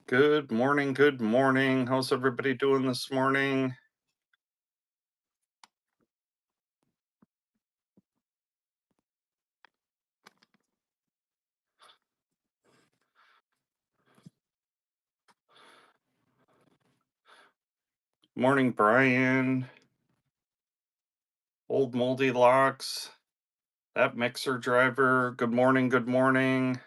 Good morning. Good morning. How's everybody doing this morning? Morning, Brian. Old Moldy Locks. That mixer driver. Good morning. Good morning.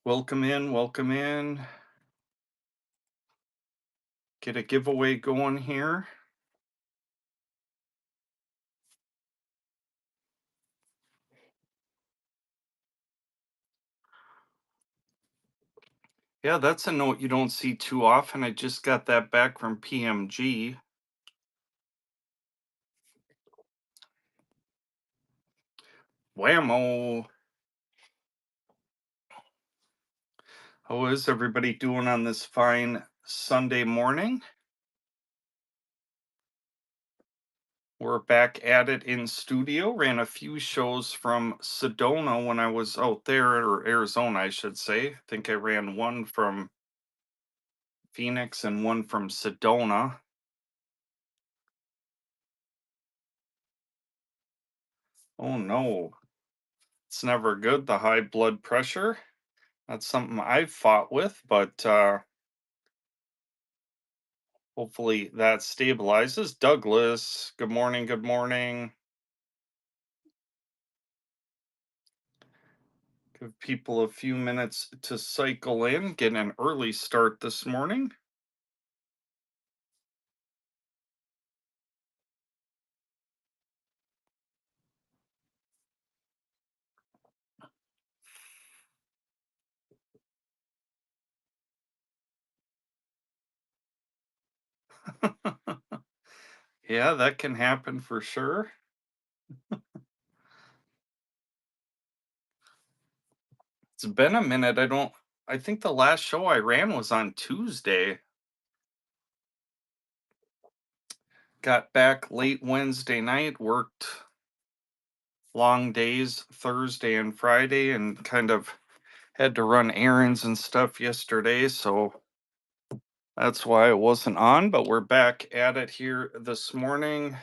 Welcome in. Welcome in. Get a giveaway going here. Yeah, that's a note you don't see too often. I just got that back from PMG. Whammo. How is everybody doing on this fine Sunday morning? We're back at it in studio. Ran a few shows from Sedona when I was out there, or Arizona, I should say. I think I ran one from Phoenix and one from Sedona. Oh no, it's never good. The high blood pressure. That's something I've fought with, but hopefully that stabilizes. Douglas, good morning. Good morning. Give people a few minutes to cycle in, get an early start this morning. Yeah, that can happen for sure. It's been a minute. I think the last show I ran was on Tuesday. Got back late Wednesday night, worked long days Thursday and Friday, and kind of had to run errands and stuff yesterday. So that's why I wasn't on, but we're back at it here this morning.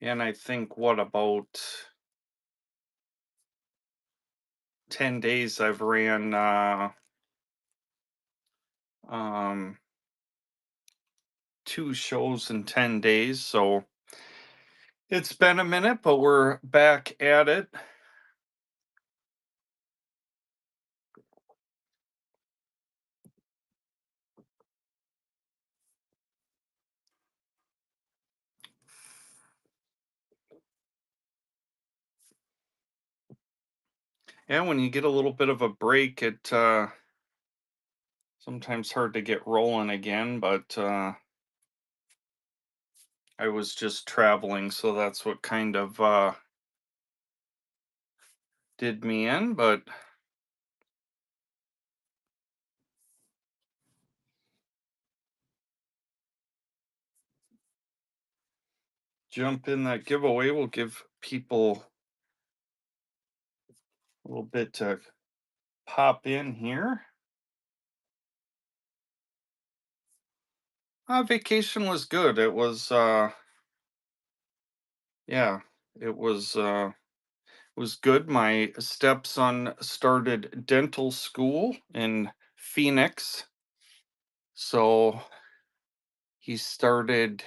And I think, what, about 10 days I've ran um 2 shows in 10 days. So it's been a minute, but we're back at it. And when you get a little bit of a break, it sometimes hard to get rolling again, but I was just traveling, so that's what kind of did me in. But jump in that giveaway. We'll give people a little bit to pop in here. Vacation was good. It was yeah, it was good. My stepson started dental school in Phoenix. So he started,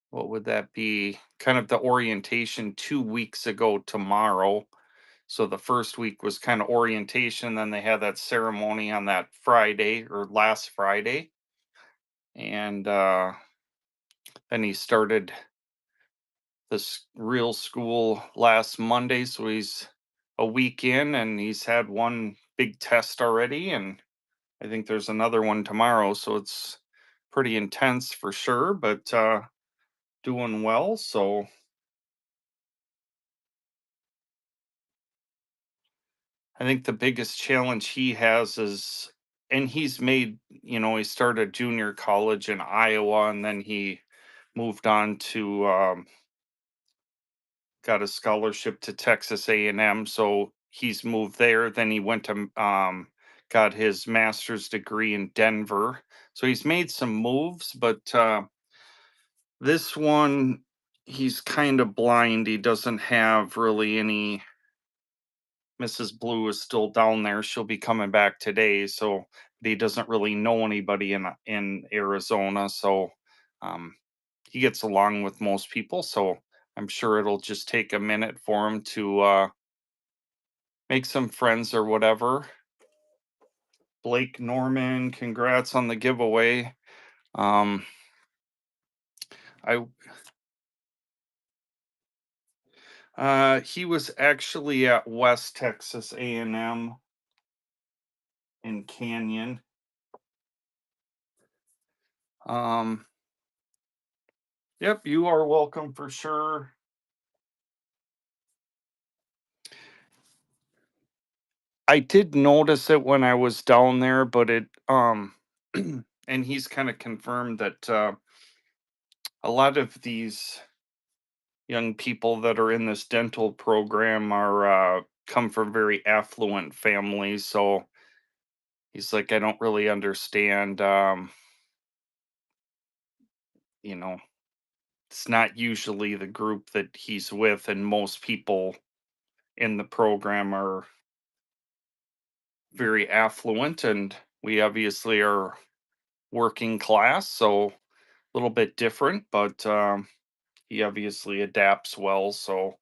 what would that be? Kind of the orientation 2 weeks ago tomorrow. So the first week was kind of orientation. Then they had that ceremony on that Friday or last Friday. And then he started this real school last Monday. So he's a week in and he's had one big test already. And I think there's another one tomorrow. So it's pretty intense for sure, but doing well. So I think the biggest challenge he has is, and he's made, he started junior college in Iowa, and then he moved on to, got a scholarship to Texas A&M, so he's moved there. Then he went to, got his master's degree in Denver. So he's made some moves, but this one, he's kind of blind. He doesn't have really any. Mrs. Blue is still down there. She'll be coming back today, so he doesn't really know anybody in Arizona. So um, he gets along with most people. So I'm sure it'll just take a minute for him to make some friends or whatever. Blake Norman, congrats on the giveaway. Um, I He was actually at West Texas A&M in Canyon. Um, yep, you are welcome for sure. I did notice it when I was down there, but and he's kind of confirmed that a lot of these young people that are in this dental program are come from very affluent families. So he's like, I don't really understand. You know, it's not usually the group that he's with, and most people in the program are very affluent, and we obviously are working class, so a little bit different, but he obviously adapts well. So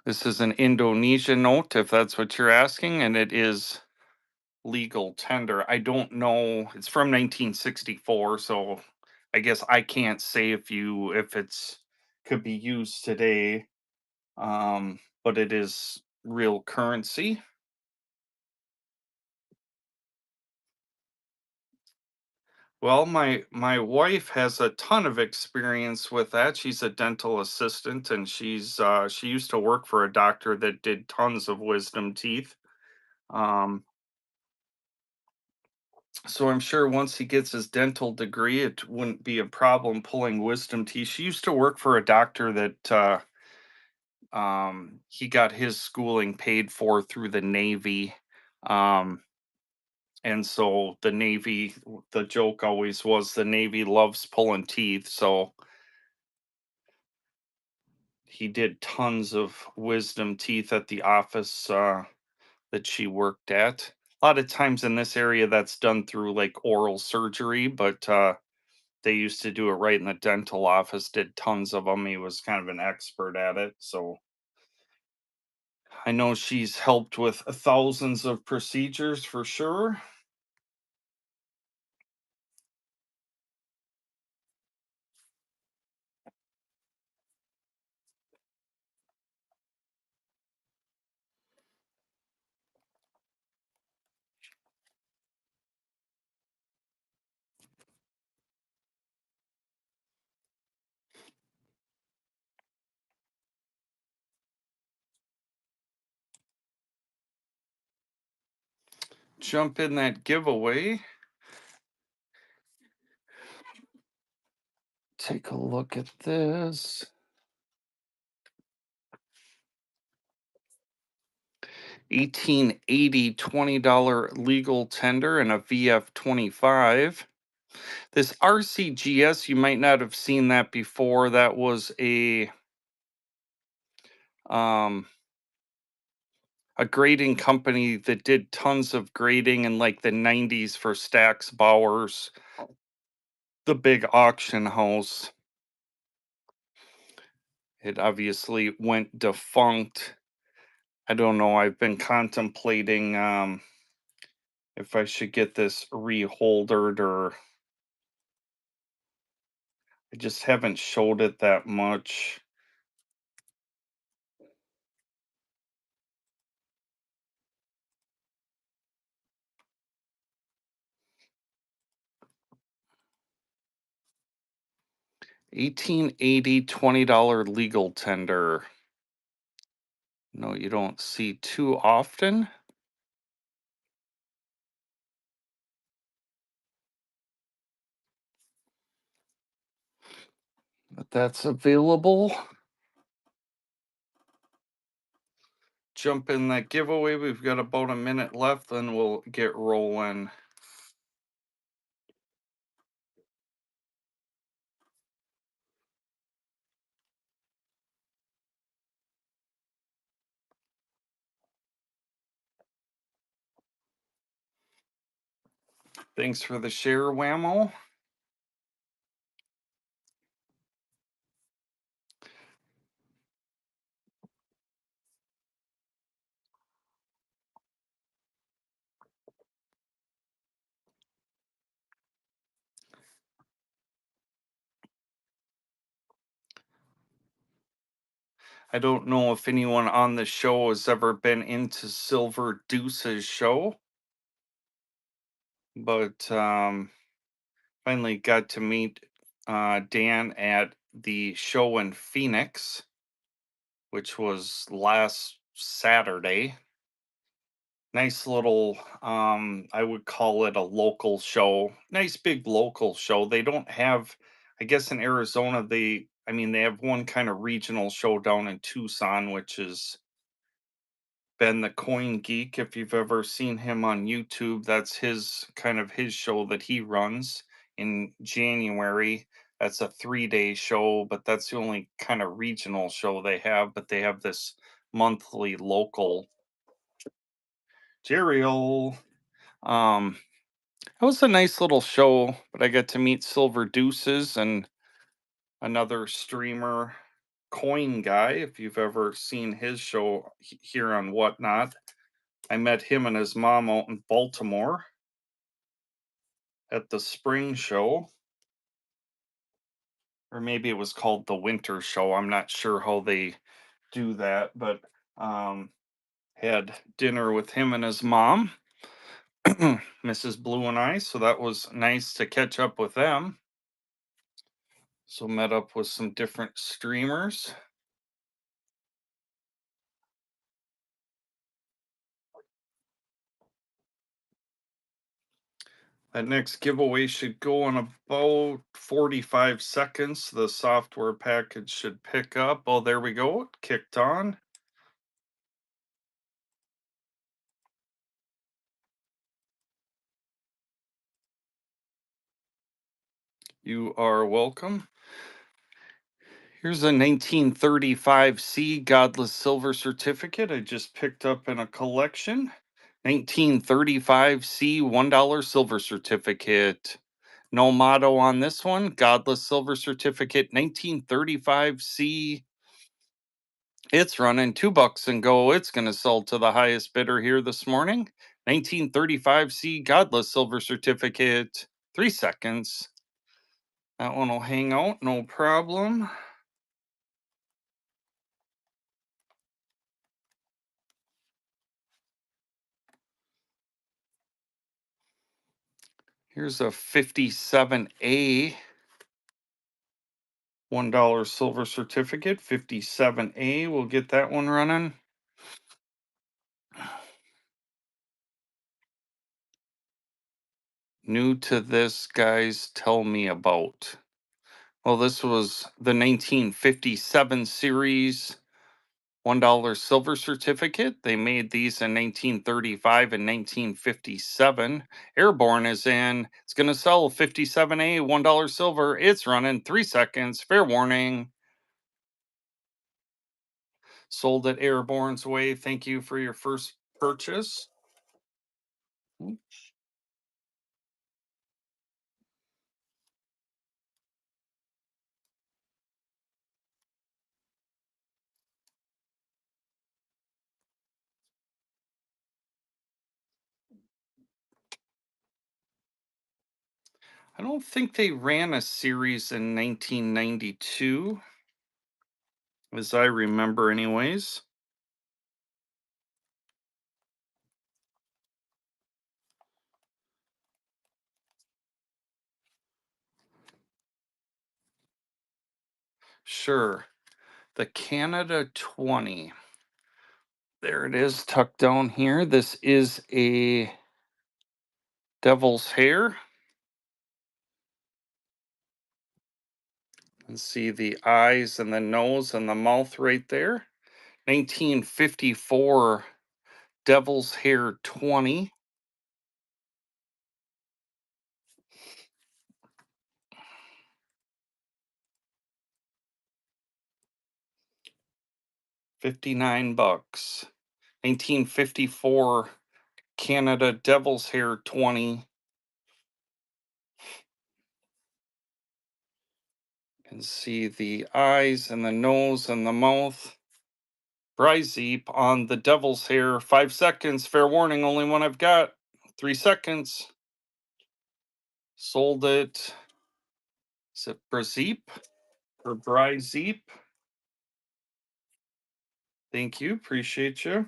this is an Indonesia note, if that's what you're asking, and it is legal tender. I don't know. It's from 1964, so I guess I can't say if it's could be used today. But it is real currency. Well, my wife has a ton of experience with that. She's a dental assistant, and she used to work for a doctor that did tons of wisdom teeth. Um, so I'm sure once he gets his dental degree, it wouldn't be a problem pulling wisdom teeth. She used to work for a doctor that he got his schooling paid for through the Navy. Um, and so the Navy, the joke always was the Navy loves pulling teeth. So he did tons of wisdom teeth at the office that she worked at. A lot of times in this area, that's done through like oral surgery, but they used to do it right in the dental office. Did tons of them. He was kind of an expert at it. So I know she's helped with thousands of procedures for sure. Jump in that giveaway. Take a look at this. 1880 $20 legal tender and a VF-25. This RCGS, you might not have seen that before. That was um a grading company that did tons of grading in like the 90s for Stax Bowers, the big auction house. It obviously went defunct. I don't know. I've been contemplating if I should get this reholdered, or I just haven't showed it that much. $18.80 $20 legal tender. No, you don't see too often, but that's available. Jump in that giveaway. We've got about a minute left, then we'll get rolling. Thanks for the share, Whammo. I don't know if anyone on the show has ever been into Silver Deuce's show, but finally got to meet Dan at the show in Phoenix, which was last Saturday. Nice little, I would call it a local show. Nice big local show. They don't have, I guess in Arizona, I mean, they have one kind of regional show down in Tucson, which is Ben the Coin Geek. If you've ever seen him on YouTube, that's his show that he runs in January. That's a 3-day show, but that's the only kind of regional show they have. But they have this monthly local. Jerry. It was a nice little show, but I got to meet Silver Deuces and another streamer, Coin Guy. If you've ever seen his show here on Whatnot, I met him and his mom out in Baltimore at the spring show, or maybe it was called the winter show. I'm not sure how they do that, but had dinner with him and his mom, Mrs. Blue and I. So that was nice to catch up with them. So met up with some different streamers. That next giveaway should go in about 45 seconds. The software package should pick up. Oh, there we go. It kicked on. You are welcome. Here's a 1935C Godless Silver Certificate I just picked up in a collection. 1935C $1 Silver Certificate. No motto on this one. Godless Silver Certificate 1935C. It's running $2 and go. It's going to sell to the highest bidder here this morning. 1935C Godless Silver Certificate. 3 seconds. That one will hang out, no problem. Here's a 57A $1 silver certificate. 57A. We'll get that one running. New to this, guys, tell me about. Well, this was the 1957 series $1 silver certificate. They made these in 1935 and 1957. Airborne is in. It's going to sell 57A $1 silver. It's running 3 seconds. Fair warning. Sold at Airborne's Way. Thank you for your first purchase. I don't think they ran a series in 1992, as I remember, anyways. Sure. The Canada 20. There it is, tucked down here. This is a devil's hair. And see the eyes and the nose and the mouth right there. 1954 devil's hair 20. $59. 1954 Canada devil's hair 20. And see the eyes and the nose and the mouth. Bryzeep on the devil's hair. 5 seconds. Fair warning. Only one I've got. 3 seconds. Sold it. Is it Brazeep or Bryzeep? Thank you. Appreciate you.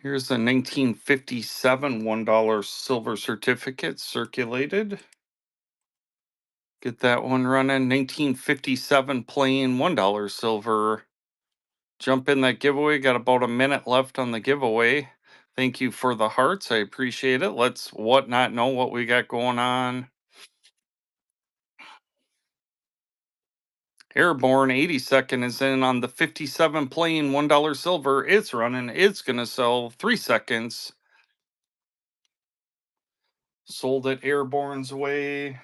Here's a 1957 $1 silver certificate circulated. Get that one running. 1957 plain $1 silver. Jump in that giveaway. Got about a minute left on the giveaway. Thank you for the hearts. I appreciate it. Let's what not know what we got going on. Airborne 82nd is in on the 57 plain $1 silver. It's running. It's going to sell 3 seconds. Sold it Airborne's way.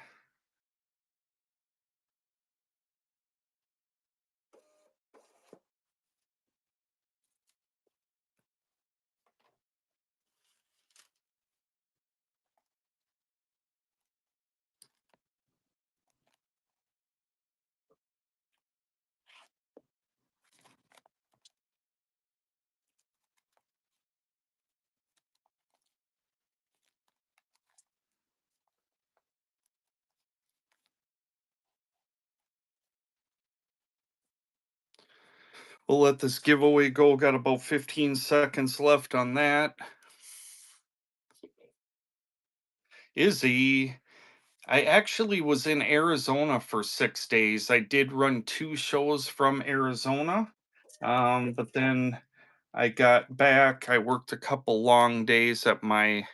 We'll let this giveaway go. Got about 15 seconds left on that. Izzy, I actually was in Arizona for 6 days. I did run 2 shows from Arizona, but then I got back. I worked a couple long days at my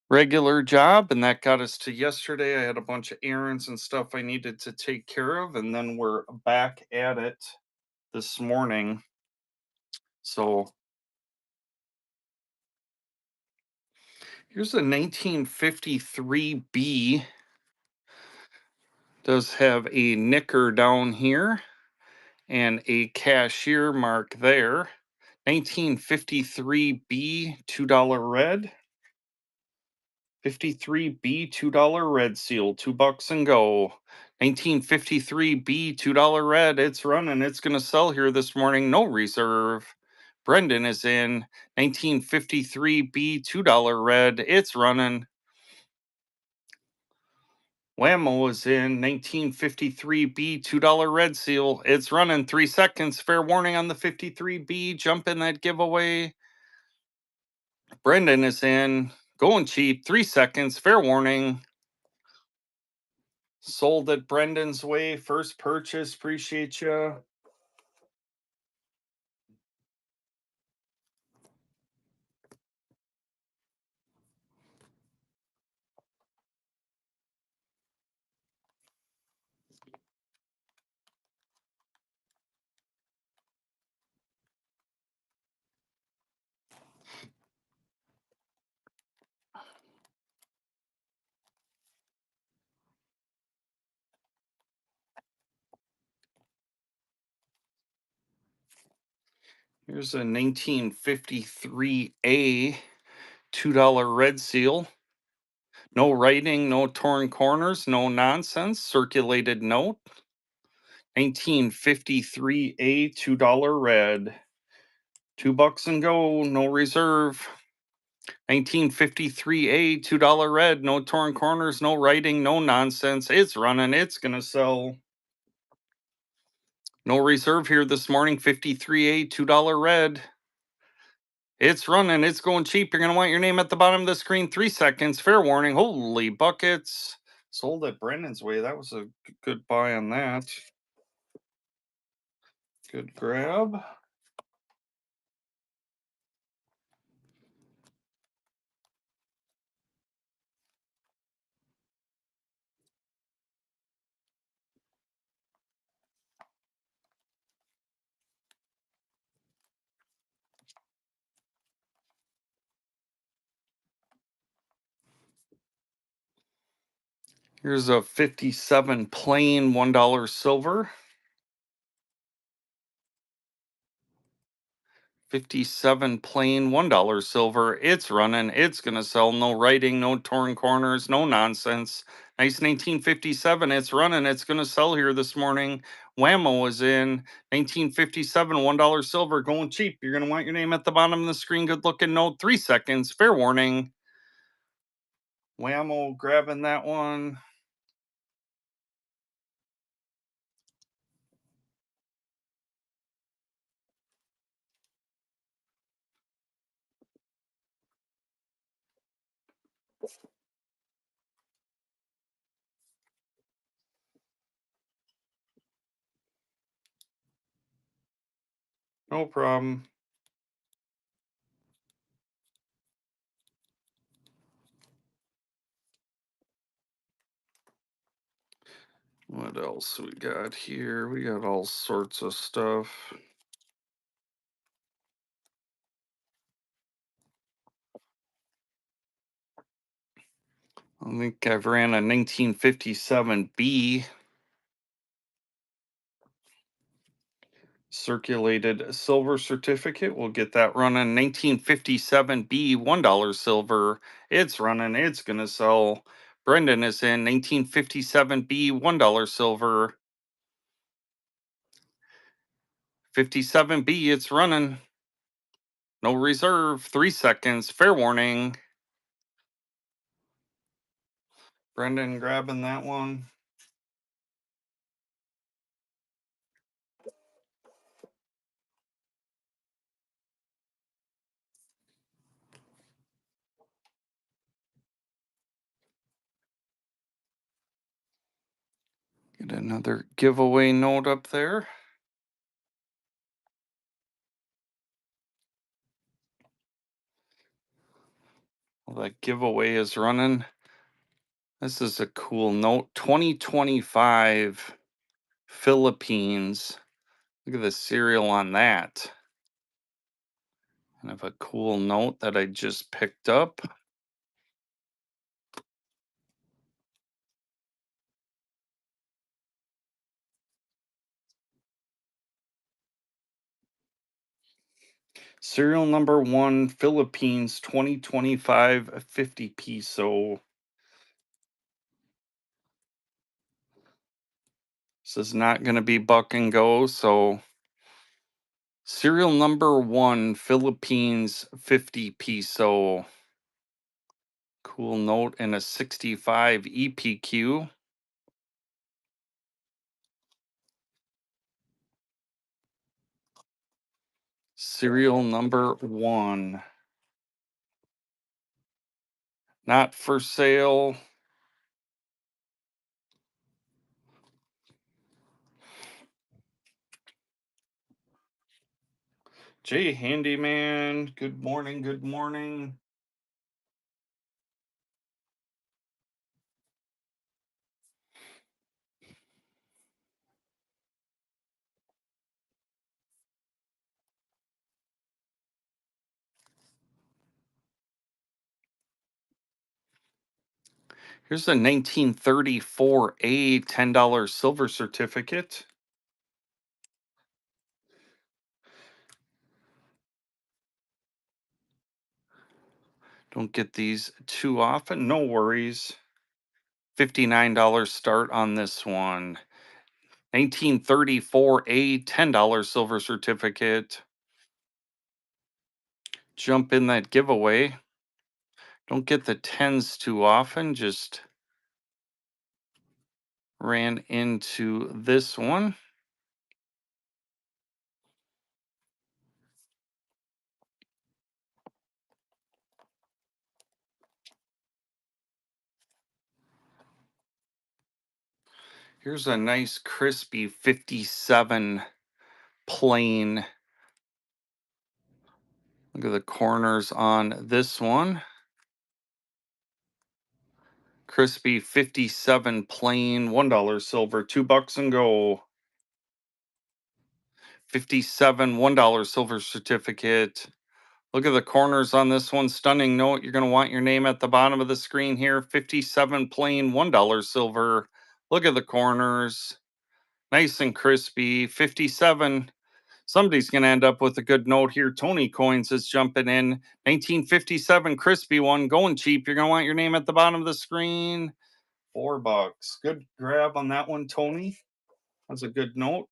regular job, and that got us to yesterday. I had a bunch of errands and stuff I needed to take care of, and then we're back at it this morning. So here's a 1953B. Does have a nicker down here and a cashier mark there. 1953B $2 red. 53B $2 red seal, $2 and go. 1953B $2 red. It's running. It's going to sell here this morning. No reserve. Brendan is in. 1953B $2 red. It's running. Whammo is in. 1953B $2 red seal. It's running. 3 seconds. Fair warning on the 53B. Jump in that giveaway. Brendan is in. Going cheap. 3 seconds. Fair warning. Sold it Brendan's way. First purchase. Appreciate you. Here's a 1953A $2 red seal. No writing, no torn corners, no nonsense. Circulated note. 1953A $2 red. $2 and go, no reserve. 1953A $2 red, no torn corners, no writing, no nonsense. It's running. It's gonna sell. No reserve here this morning, 53A, $2 red. It's running, it's going cheap. You're going to want your name at the bottom of the screen. 3 seconds. Fair warning. Holy buckets. Sold at Brennan's Way. That was a good buy on that. Good grab. Here's a 57 plain $1 silver. 57 plain $1 silver. It's running. It's going to sell. No writing, no torn corners, no nonsense. Nice 1957. It's running. It's going to sell here this morning. Whammo is in 1957 $1 silver going cheap. You're going to want your name at the bottom of the screen. Good looking note. 3 seconds. Fair warning. Whammo grabbing that one. No problem. What else we got here? We got all sorts of stuff. I think I've ran a 1957B circulated silver certificate. We'll get that running. 1957B $1 silver. It's running. It's going to sell. Brendan is in 1957B $1 silver. 57B, it's running. No reserve. 3 seconds. Fair warning. Brendan grabbing that one. Get another giveaway note up there. Well, that giveaway is running. This is a cool note. 2025 Philippines. Look at the serial on that. Kind of a cool note that I just picked up. Serial number 1, Philippines 2025 50 peso. This is not going to be buck and go. So, serial number 1, Philippines 50 peso. Cool note and a 65 EPQ. Serial number 1. Not for sale. Jay Handyman, good morning, good morning. Here's a 1934A $10 silver certificate. Don't get these too often, no worries. $59 start on this one. 1934A $10 silver certificate. Jump in that giveaway. Don't get the 10s too often, just ran into this one. Here's a nice crispy 57 plain. Look at the corners on this one. Crispy 57 plain, $1 silver, $2 and go. 57 $1 silver certificate. Look at the corners on this one. Stunning note. You're going to want your name at the bottom of the screen here. 57 plain, $1 silver. Look at the corners. Nice and crispy. 57. Somebody's going to end up with a good note here. Tony Coins is jumping in. 1957 crispy one. Going cheap. You're going to want your name at the bottom of the screen. $4. Good grab on that one, Tony. That's a good note.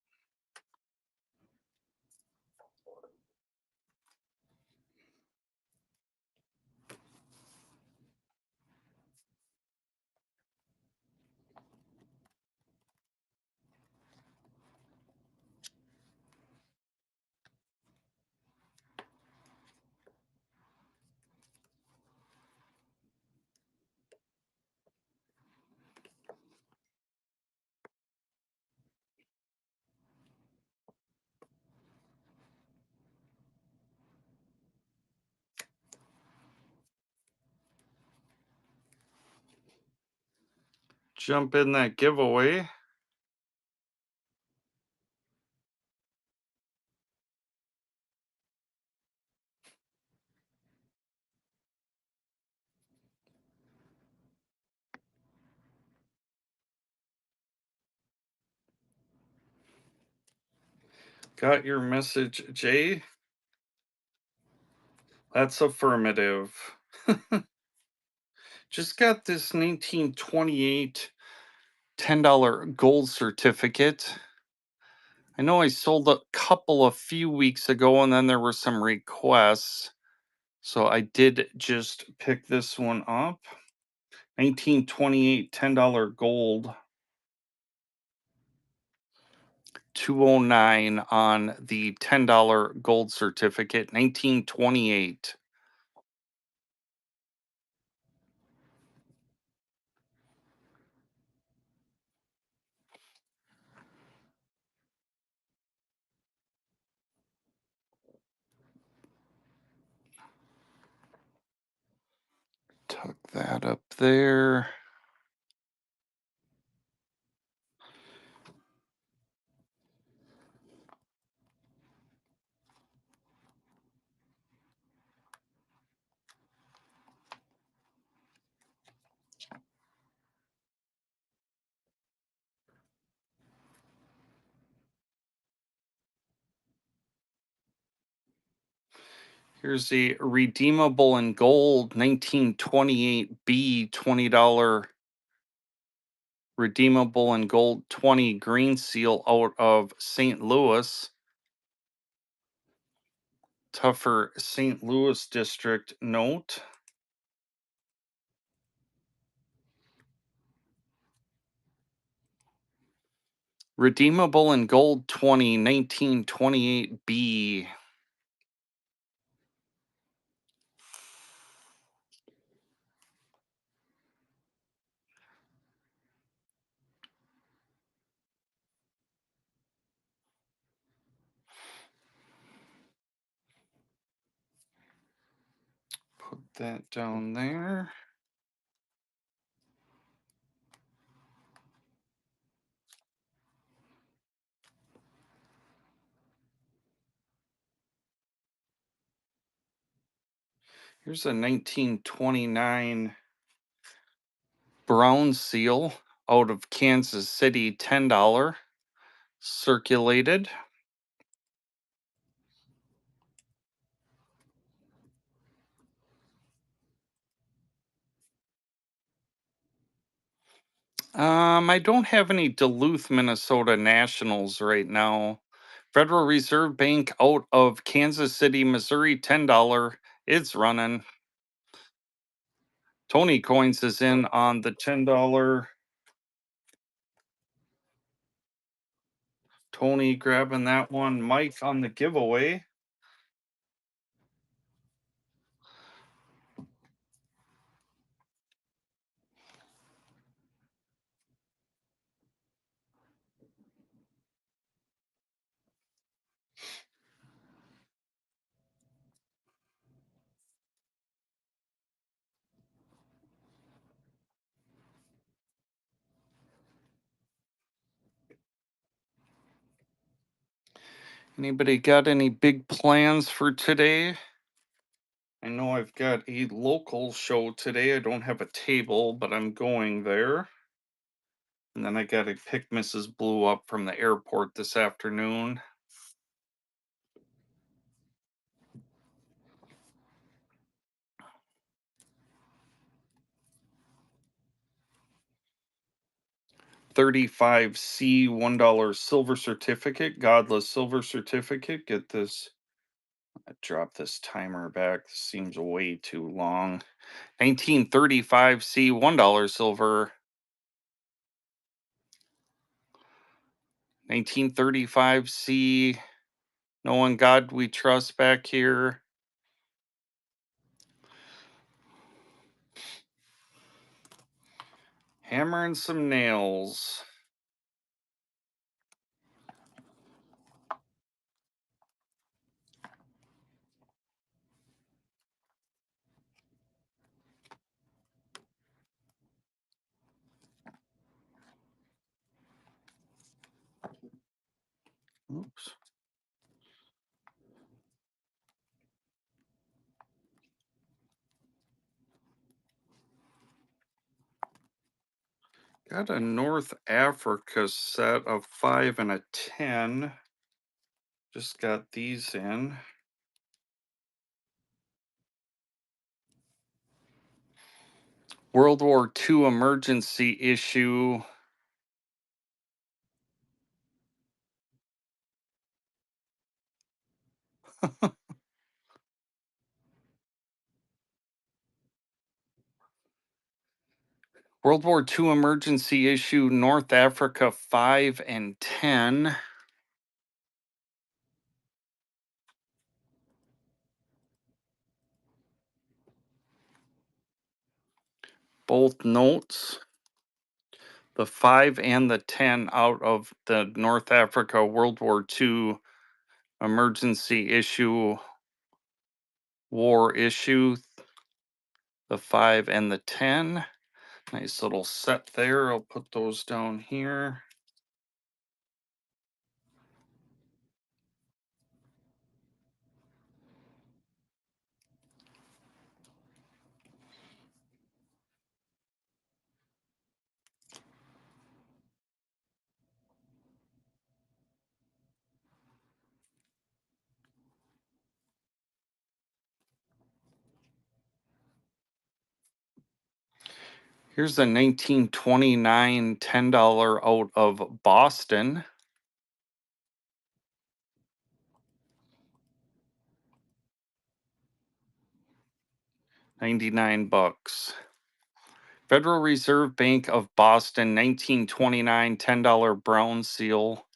Jump in that giveaway. Got your message, Jay? That's affirmative. Just got this 1928 $10 gold certificate. I know I sold a couple a few weeks ago and then there were some requests. So I did just pick this one up. 1928 $10 gold. 209 on the $10 gold certificate. 1928. Tuck that up there. Here's the redeemable in gold 1928B $20 redeemable in gold 20 green seal out of St. Louis. Tougher St. Louis district note. Redeemable in gold 20 1928B. Put that down there. Here's a 1929 brown seal out of Kansas City, $10 circulated. I don't have any Duluth, Minnesota Nationals right now. Federal Reserve Bank out of Kansas City, Missouri, $10. It's running. Tony Coins is in on the $10. Tony grabbing that one. Mike on the giveaway. Anybody got any big plans for today? I know I've got a local show today. I don't have a table, but I'm going there. And then I got to pick Mrs. Blue up from the airport this afternoon. $35C $1 silver certificate, Godless silver certificate. Get this. I drop this timer back. This seems way too long. 1935C $1 silver. 1935C. No one God we trust back here. Hammering some nails. Oops. Got a North Africa set of 5 and a 10. Just got these in. World War II emergency issue. World War II emergency issue North Africa 5 and 10. Both notes. The 5 and the 10 out of the North Africa World War II emergency issue war issue. The 5 and the 10. Nice little set there. I'll put those down here. Here's the 1929 $10 out of Boston. $99. Federal Reserve Bank of Boston 1929 $10 brown seal.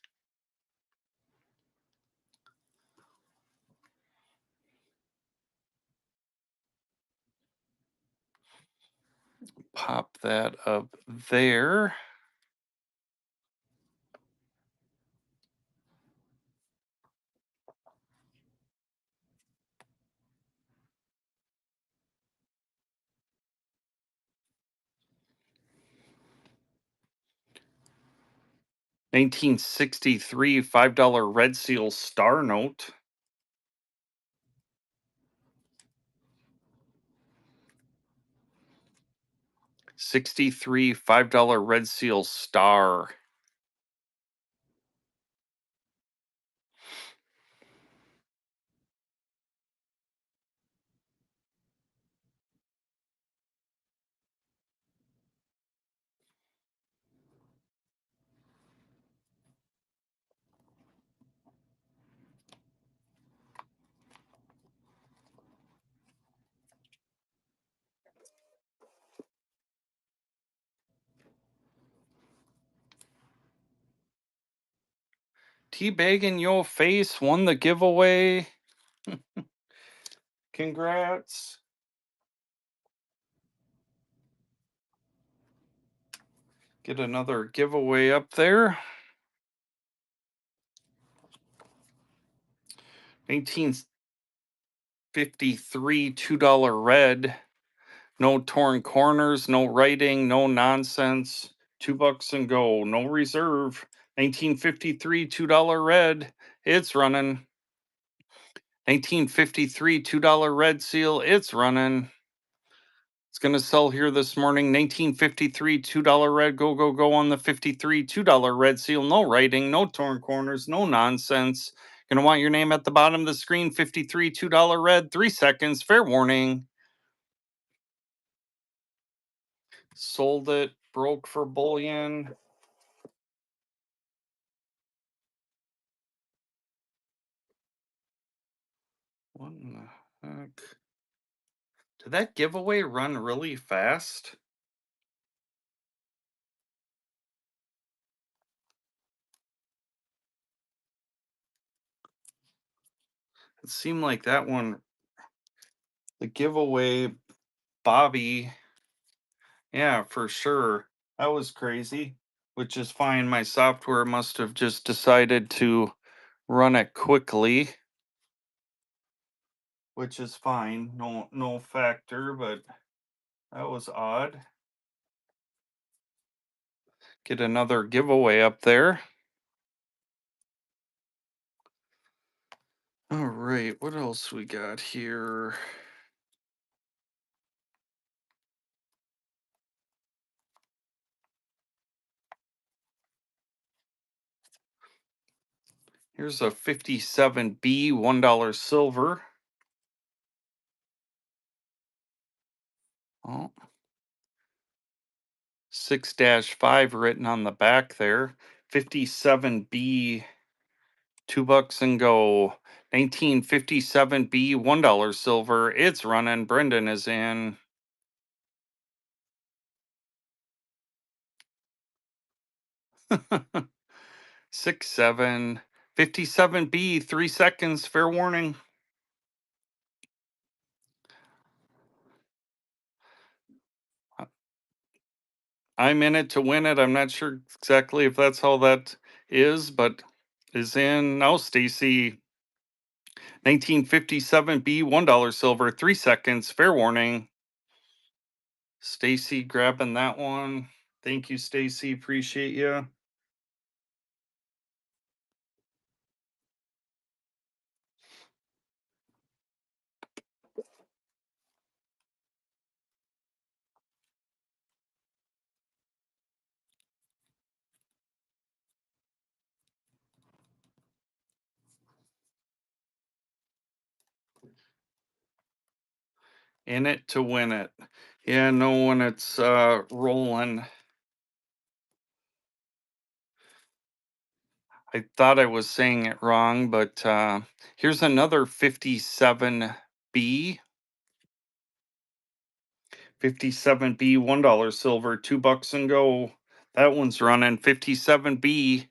Pop that up there. $1963 $5 red seal star note. $63 $5 red seal star. Teabag in your face won the giveaway. Congrats. Get another giveaway up there. 1953 $2 red. No torn corners, no writing, no nonsense. $2 and go. No reserve. 1953 $2 red. It's running. 1953 $2 red seal. It's running. It's going to sell here this morning. 1953 $2 red. Go, go, go on the 53 $2 red seal. No writing, no torn corners, no nonsense. Going to want your name at the bottom of the screen. 53 $2 red. 3 seconds. Fair warning. Sold it. Broke for bullion. What in the heck? Did that giveaway run really fast? It seemed like that one, the giveaway, Bobby. Yeah, for sure. That was crazy, which is fine. My software must have just decided to run it quickly, which is fine. No factor, but that was odd. Get another giveaway up there. All right, what else we got here? Here's a 57B $1 silver. Oh, 6-5 written on the back there. 57B, $2 and go. 1957B $1 silver. It's running. Brendan is in. 6-7. 57B, 3 seconds. Fair warning. I'm in it to win it. I'm not sure exactly if that's how that is, but is in. Now, Stacy. 1957B $1 silver. 3 seconds. Fair warning. Stacy grabbing that one. Thank you, Stacy. Appreciate you. In it to win it. Yeah, no, when it's rolling. I thought I was saying it wrong, but here's another 57B. 57B $1 silver, $2 and go. That one's running. 57B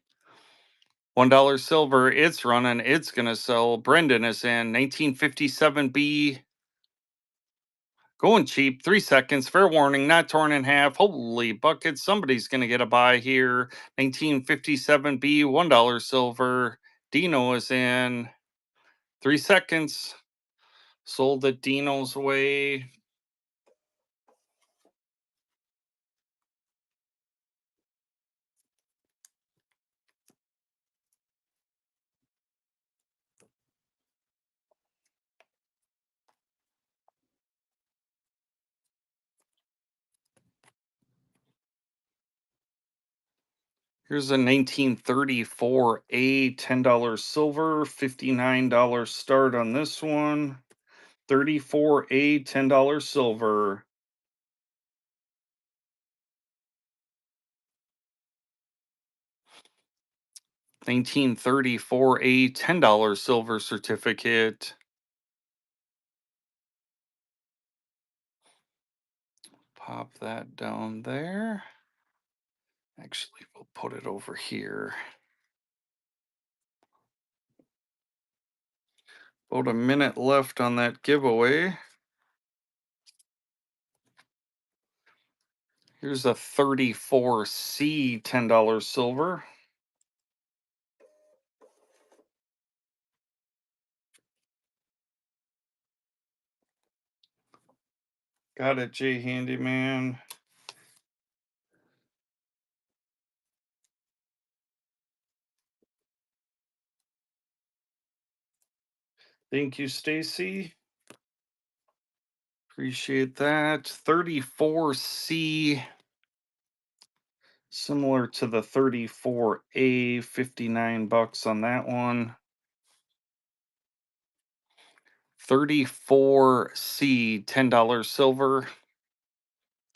$1 silver. It's running. It's gonna sell. Brendan is in. 1957B. Going cheap, 3 seconds. Fair warning, not torn in half. Holy buckets, somebody's going to get a buy here. 1957B, $1 silver. Dino is in. 3 seconds. Sold it Dino's way. Here's a 1934A, $10 silver, $59 start on this one. 34A, $10 silver. 1934A, $10 silver certificate. Pop that down there. Actually, we'll put it over here. About a minute left on that giveaway. Here's a 34C $10 silver. Got it, J Handyman. Thank you, Stacy. Appreciate that. 34C, similar to the 34A, 59 bucks on that one. 34C, $10 silver.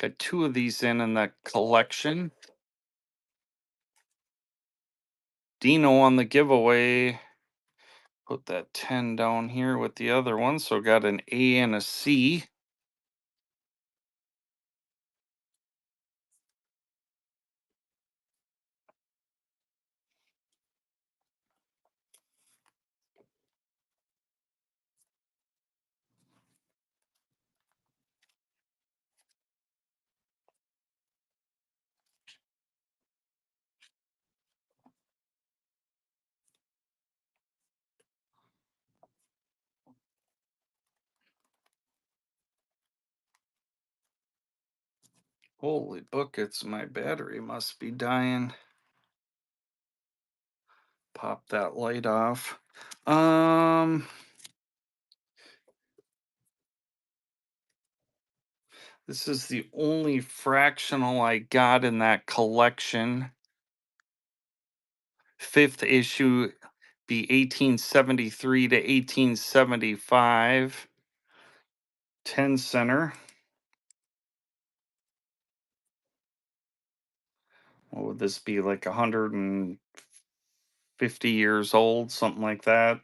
Got two of these in the collection. Dino on the giveaway. Put that 10 down here with the other one. So got an A and a C. Holy buckets, my battery must be dying. Pop that light off. This is the only fractional I got in that collection. Fifth issue be 1873 to 1875. 10 center. What would this be, like 150 years old, something like that?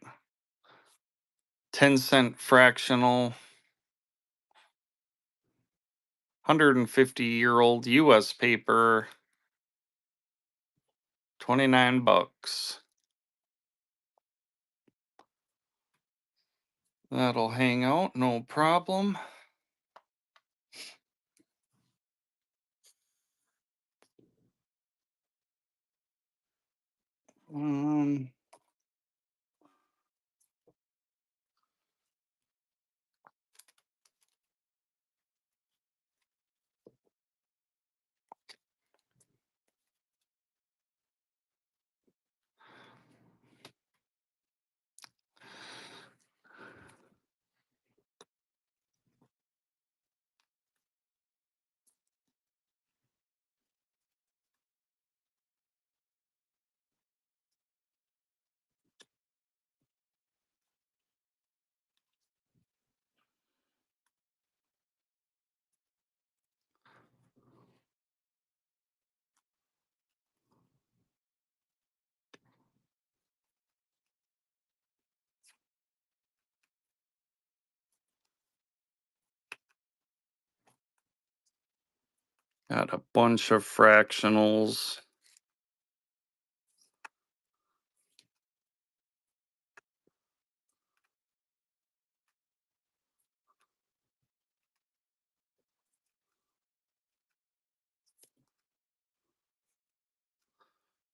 10-cent fractional. 150-year-old US paper. 29 bucks. That'll hang out, no problem. Um, got a bunch of fractionals.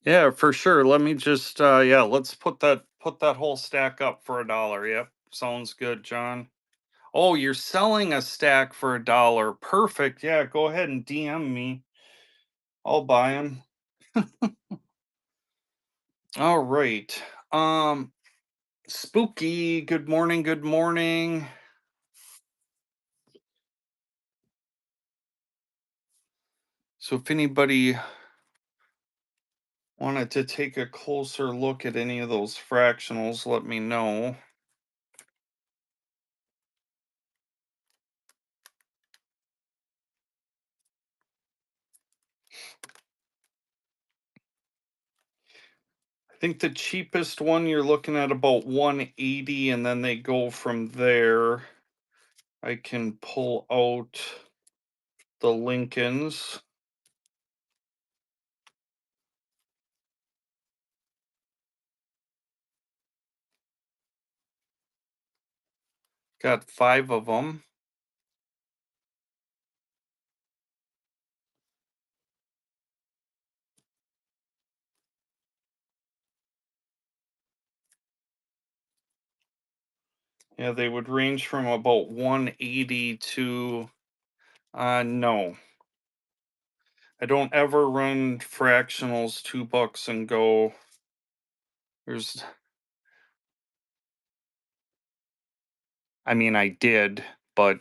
Yeah, for sure. Let me just yeah, let's put that whole stack up for $1. Yep. Sounds good, John. Oh, you're selling a stack for $1. Perfect. Yeah, go ahead and DM me. I'll buy them. All right. Um Spooky, good morning, good morning. So if anybody wanted to take a closer look at any of those fractionals, let me know. I think the cheapest one you're looking at about 180, and then they go from there. I can pull out the Lincolns. Got 5 of them. Yeah, they would range from about 180 to no. I don't ever run fractionals $2 and go. There's I mean, I did, but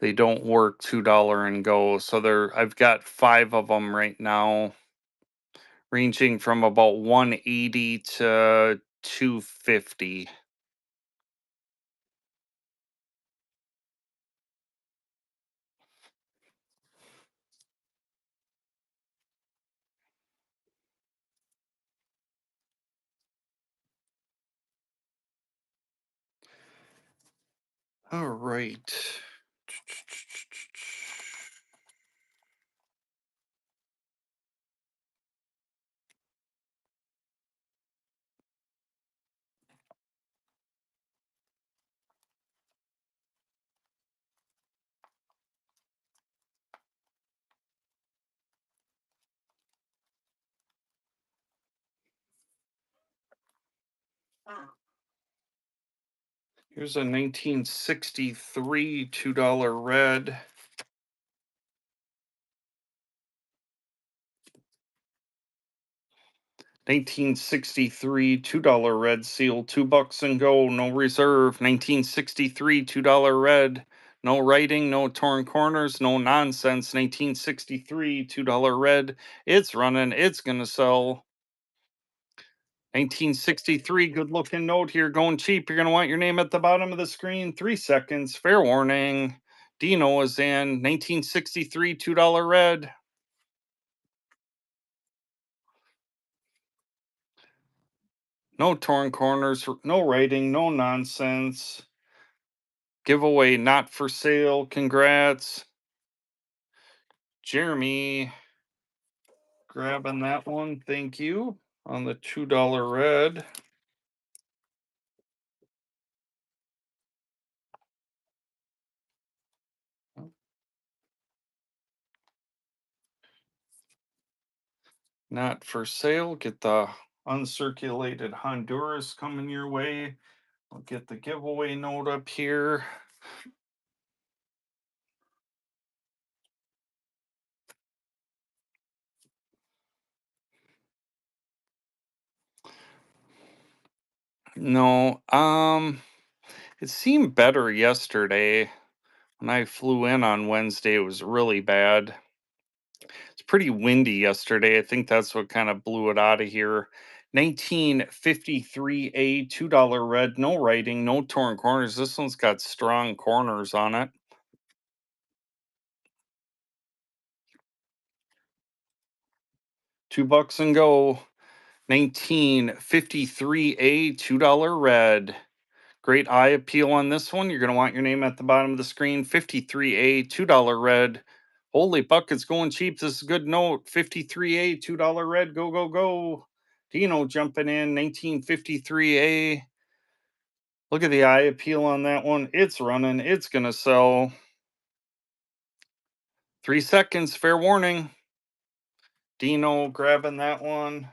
they don't work $2 and go. So I've got 5 of them right now, ranging from about 180 to 250. All right. Here's a 1963 $2 red. 1963 $2 red seal, $2 and go, no reserve. 1963 $2 red, no writing, no torn corners, no nonsense. 1963 $2 red, it's running, it's gonna sell. 1963, good looking note here, going cheap. You're gonna want your name at the bottom of the screen. 3 seconds, fair warning. Dino is in. 1963 $2 red. No torn corners, no writing, no nonsense. Giveaway not for sale. Congrats. Jeremy grabbing that one. Thank you. On the $2 red. Not for sale. Get the uncirculated Honduras coming your way. I'll get the giveaway note up here. No, it seemed better yesterday. When I flew in on Wednesday, it was really bad. It's pretty windy yesterday. I think that's what kind of blew it out of here. 1953A $2 red, no writing, no torn corners. This one's got strong corners on it. $2 and go. 1953A $2 red. Great eye appeal on this one. You're going to want your name at the bottom of the screen. 53A $2 red. Holy buckets going cheap. This is a good note. 53A $2 red. Go, go, go. Dino jumping in. 1953A. Look at the eye appeal on that one. It's running. It's going to sell. 3 seconds. Fair warning. Dino grabbing that one.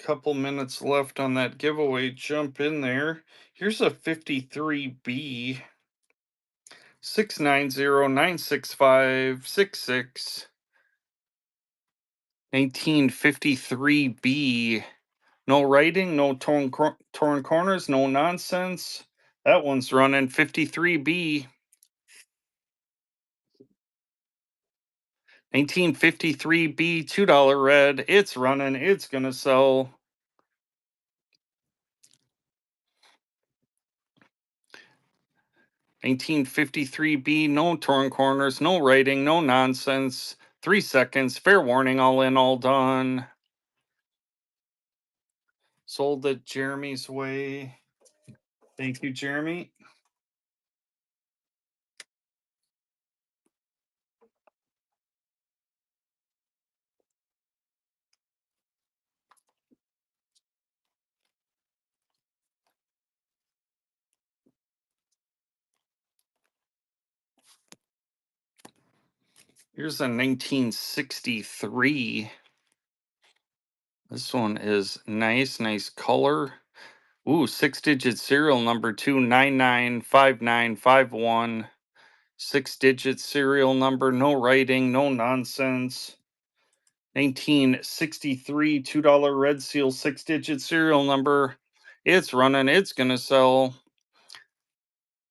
Couple minutes left on that giveaway. Jump in there. Here's a 53B. 690-965-66. 1953B. No writing, no torn corners, no nonsense. That one's running. 53B. 1953B $2 red. It's running. It's gonna sell. 1953B. No torn corners, no writing, no nonsense. 3 seconds. Fair warning. All in, all done. Sold it Jeremy's way. Thank you, Jeremy. Here's a 1963. This one is nice, nice color. Ooh, 6-digit serial number 2995951. 6-digit serial number, no writing, no nonsense. 1963 $2 red seal 6-digit serial number. It's running, it's going to sell.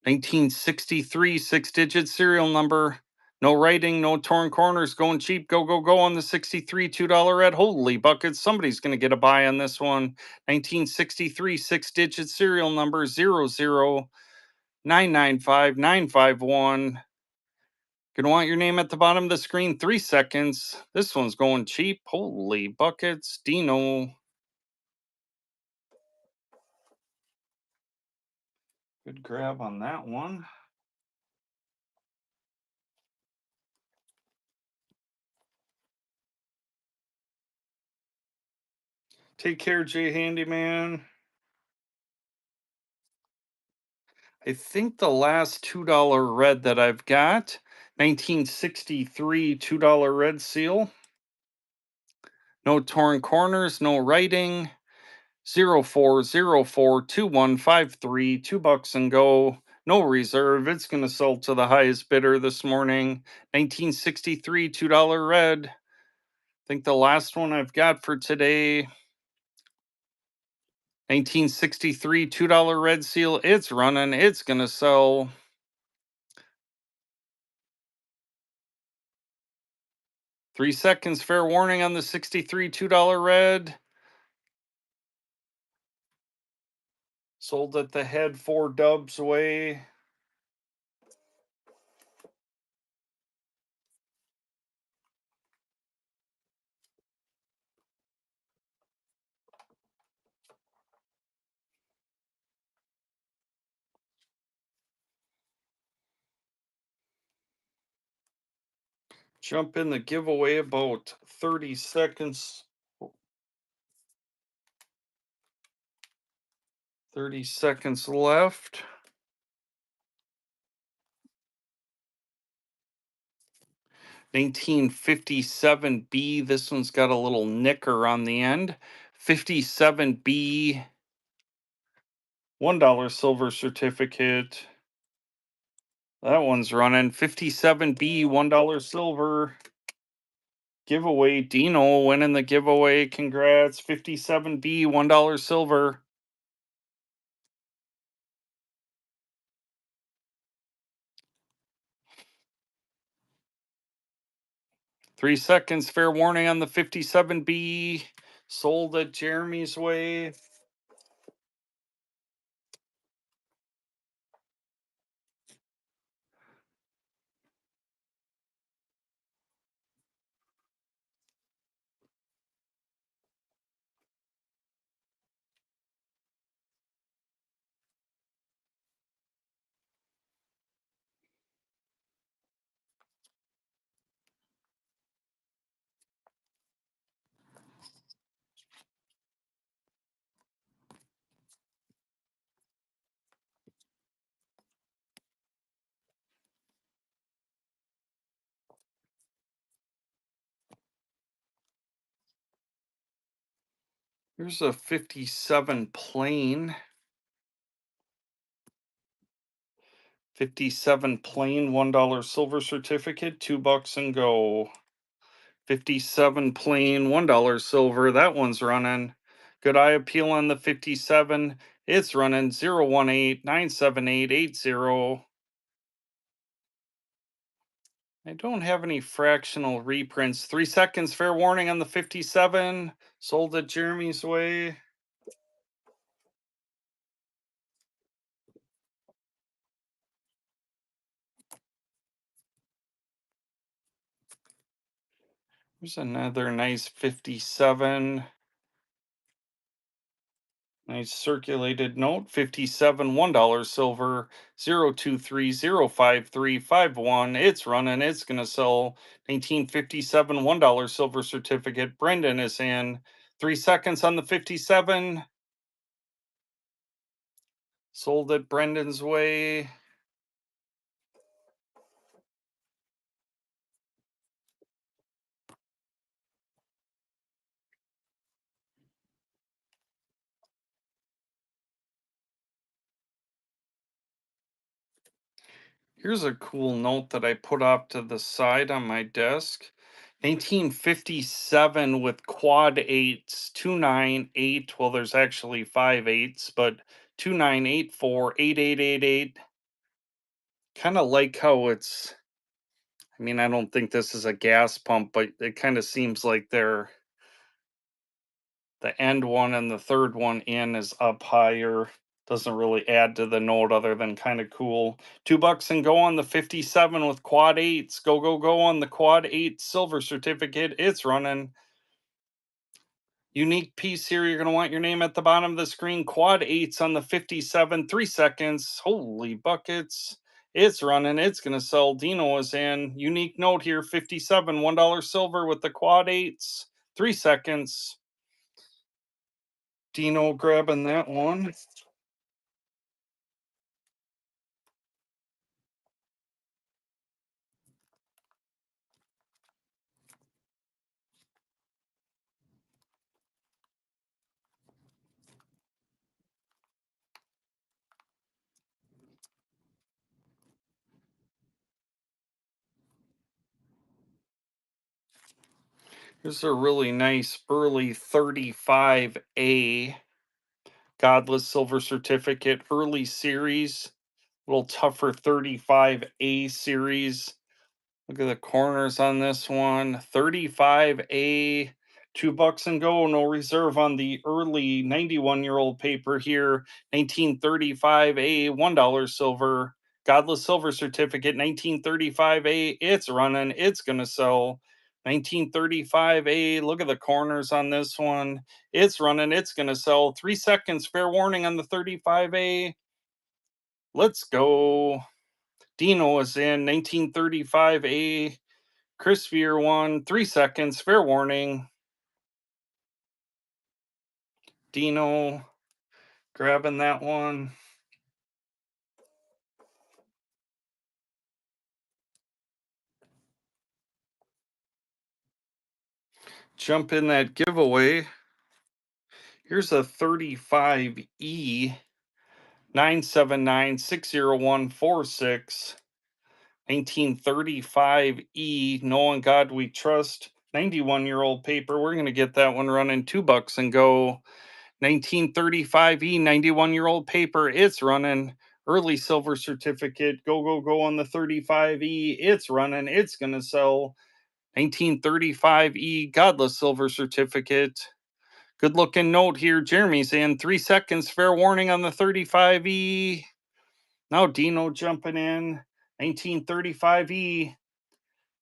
1963 6-digit serial number. No writing, no torn corners, going cheap. Go, go, go on the 63 $2 red. Holy buckets. Somebody's going to get a buy on this one. 1963 6-digit serial number 00995 951. Gonna want your name at the bottom of the screen. 3 seconds. This one's going cheap. Holy buckets. Dino. Good grab on that one. Take care, Jay Handyman. I think the last $2 red that I've got, 1963 $2 red seal. No torn corners, no writing. 04042153, $2 and go. No reserve. It's going to sell to the highest bidder this morning. 1963 $2 red. I think the last one I've got for today, 1963 $2 red seal. It's running. It's going to sell. 3 seconds, fair warning on the 63 $2 red. Sold at the head 4 dubs away. Jump in the giveaway about 30 seconds. 30 seconds left. 1957B. This one's got a little nicker on the end. 57B. $1 silver certificate. That one's running. 57B. $1 silver. Giveaway. Dino winning the giveaway. Congrats. 57B. $1 silver. 3 seconds, fair warning on the 57B. Sold at Jeremy's way. Here's a 57 plain. 57 plain $1 silver certificate, $2 and go. 57 plain $1 silver. That one's running. Good eye appeal on the 57. It's running 018 97880. I don't have any fractional reprints. 3 seconds, fair warning on the 57. Sold at Jeremy's way. Here's another nice 57. Nice circulated note. 57 $1 silver. 023053551. It's running. It's going to sell. 1957 $1 silver certificate. Brendan is in. 3 seconds on the 57. Sold at Brendan's way. Here's a cool note that I put off to the side on my desk. 1957 with quad eights, 298. Well, there's actually five eights, but 2984, 8888. Kind of like how it's, I mean, I don't think this is a gas pump, but it kind of seems like the end one and the third one in is up higher. Doesn't really add to the note other than kind of cool. $2 and go on the 57 with quad eights. Go, go, go on the quad eight silver certificate. It's running. Unique piece here. You're going to want your name at the bottom of the screen. Quad eights on the 57, 3 seconds. Holy buckets. It's running. It's going to sell. Dino is in. Unique note here 57, $1 silver with the quad eights. 3 seconds. Dino grabbing that one. Here's a really nice early 35A Godless Silver Certificate early series. A little tougher 35A series. Look at the corners on this one. 35A, $2 and go. No reserve on the early 91-year-old paper here. 1935A, $1 silver. Godless Silver Certificate, 1935A. It's running. It's going to sell. 1935A. Look at the corners on this one. It's running. It's going to sell. 3 seconds. Fair warning on the 35A. Let's go. Dino is in 1935A. Chris Veer won. 3 seconds. Fair warning. Dino grabbing that one. Jump in that giveaway. Here's a 35E 9796046. 1935E Knowing God We Trust. 91-year-old paper. We're going to get that one running. $2 and go. 1935E 91-year-old paper. It's running. Early silver certificate. Go, go, go on the 35E. It's running. It's going to sell. 1935E Godless silver certificate. Good looking note here. Jeremy's in. 3 seconds. Fair warning on the 35E. Now Dino jumping in. 1935E.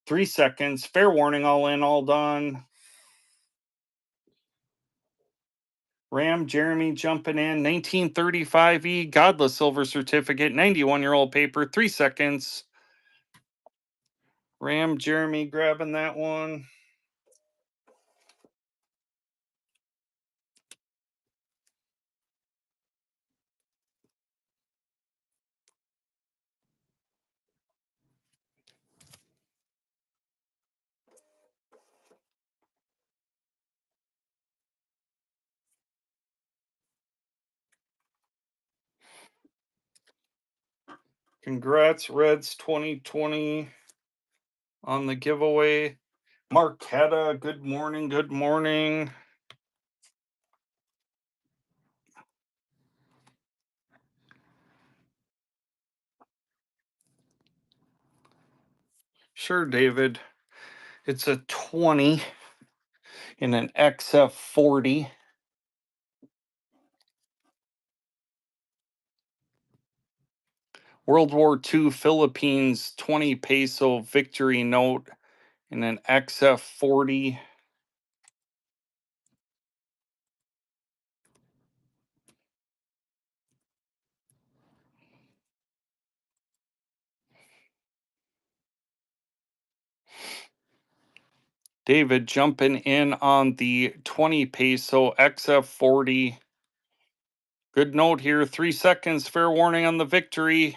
3 seconds. Fair warning. All in, all done. Ram Jeremy jumping in. 1935E Godless silver certificate. 91-year-old paper. 3 seconds. Ram Jeremy grabbing that one. Congrats, Reds 2020 on the giveaway. Marquetta, good morning. Good morning. Sure, David. It's a 20 in an XF40. World War II Philippines 20 peso victory note in an XF40. David jumping in on the 20 peso XF40. Good note here. 3 seconds. Fair warning on the victory.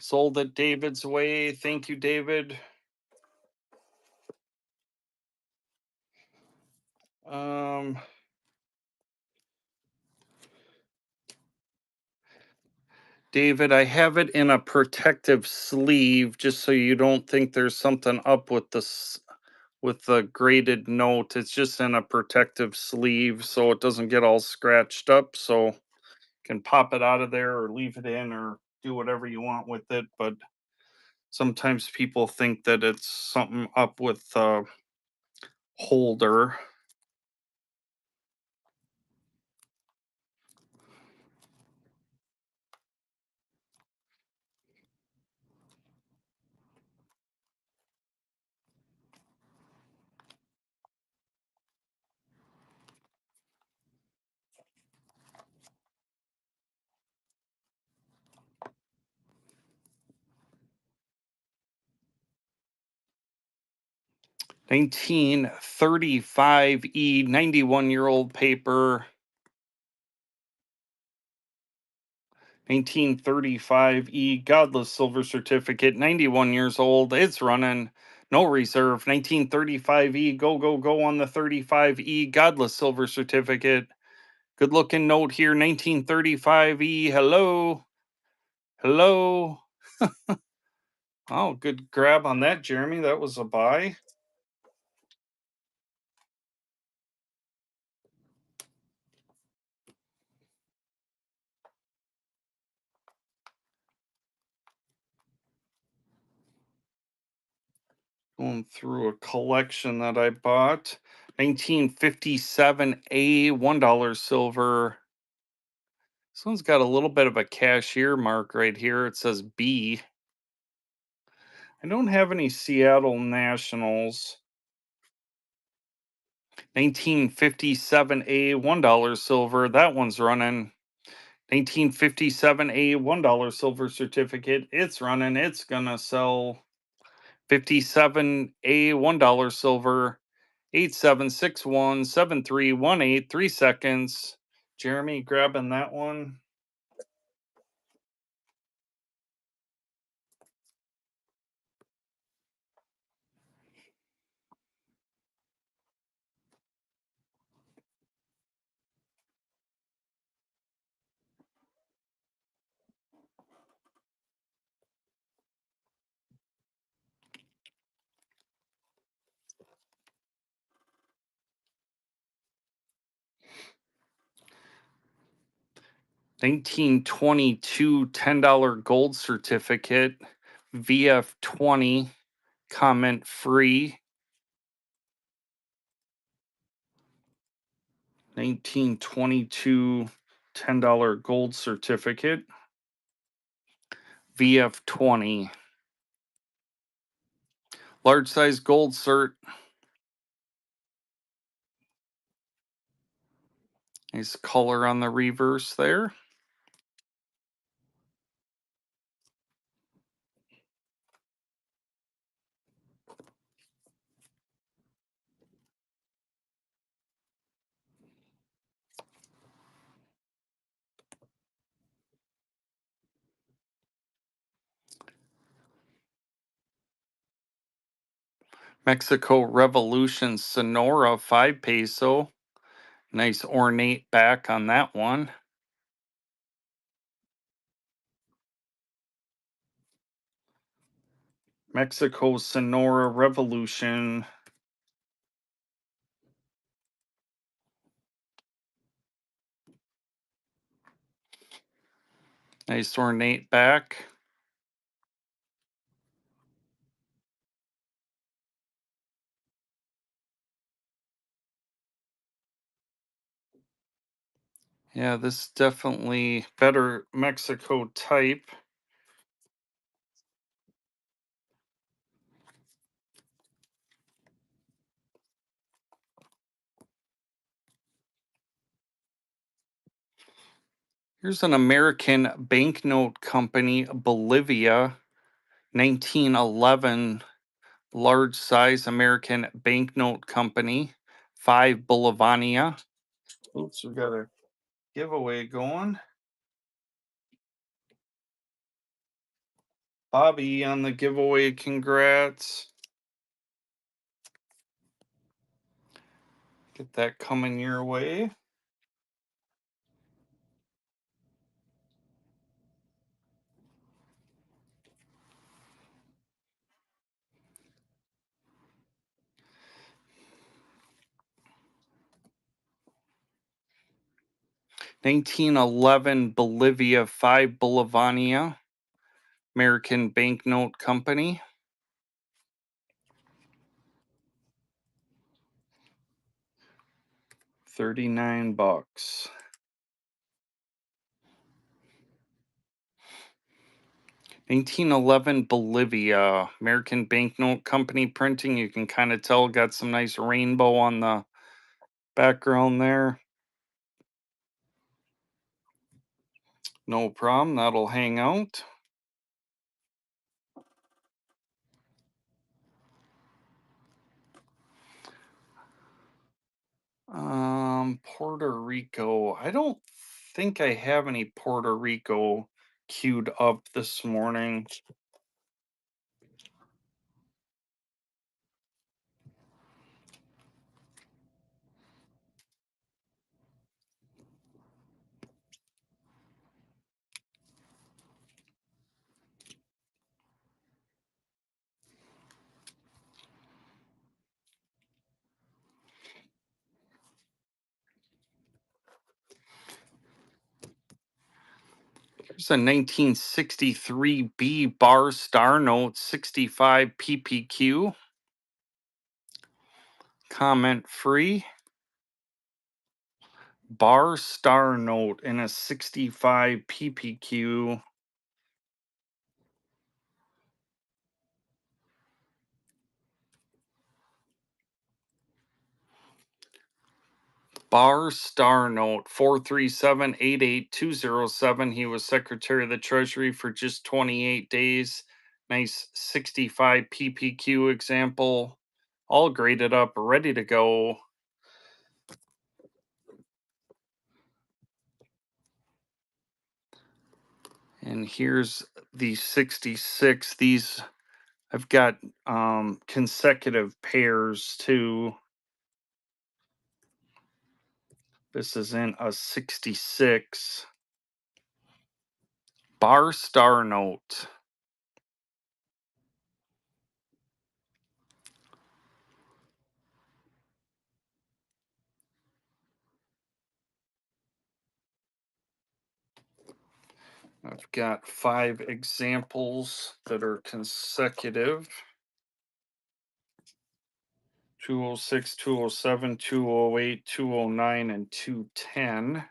Sold it David's way. Thank you, David. David, I have it in a protective sleeve just so you don't think there's something up with with the graded note. It's just in a protective sleeve so it doesn't get all scratched up. So you can pop it out of there or leave it in or do whatever you want with it. But sometimes people think that it's something up with the holder. 1935E 91-year-old paper. 1935E Godless Silver Certificate, 91 years old. It's running. No reserve. 1935E Go Go Go on the 35E Godless Silver Certificate. Good looking note here. 1935E. Hello. Hello. Oh, good grab on that, Jeremy. That was a buy. Going through a collection that I bought. 1957A $1 silver. This one's got a little bit of a cashier mark right here. It says B. I don't have any Seattle Nationals. 1957A $1 silver. That one's running. 1957A $1 silver certificate. It's running. It's going to sell. 57A $1 silver. 87617318 3 seconds. Jeremy grabbing that one. $1922 $10 gold certificate. VF20 comment free. 1922 $10 gold certificate. VF20 large size gold cert. Nice color on the reverse there. Mexico Revolution Sonora 5 peso. Nice ornate back on that one. Mexico Sonora Revolution. Nice ornate back. Yeah, this definitely better Mexico type. Here's an American banknote company, Bolivia, 1911, large size American banknote company, 5 Bolivania. Oops, we got a giveaway going. Bobby on the giveaway, congrats. Get that coming your way. 1911 Bolivia 5 Bolivania, American Banknote Company. 39 bucks. 1911 Bolivia, American Banknote Company printing. You can kind of tell got some nice rainbow on the background there. No problem, that'll hang out. Puerto Rico. I don't think I have any Puerto Rico queued up this morning. There's a 1963 B bar star note 65 PPQ. Comment free. Bar star note in a 65 PPQ. Bar star note 437-88207. He was Secretary of the Treasury for just 28 days. Nice 65 PPQ example. All graded up, ready to go. And here's the 66. These I've got consecutive pairs too. This is in a 66. Bar star note. I've got 5 examples that are consecutive. 206, 207, 208, 209, and 210.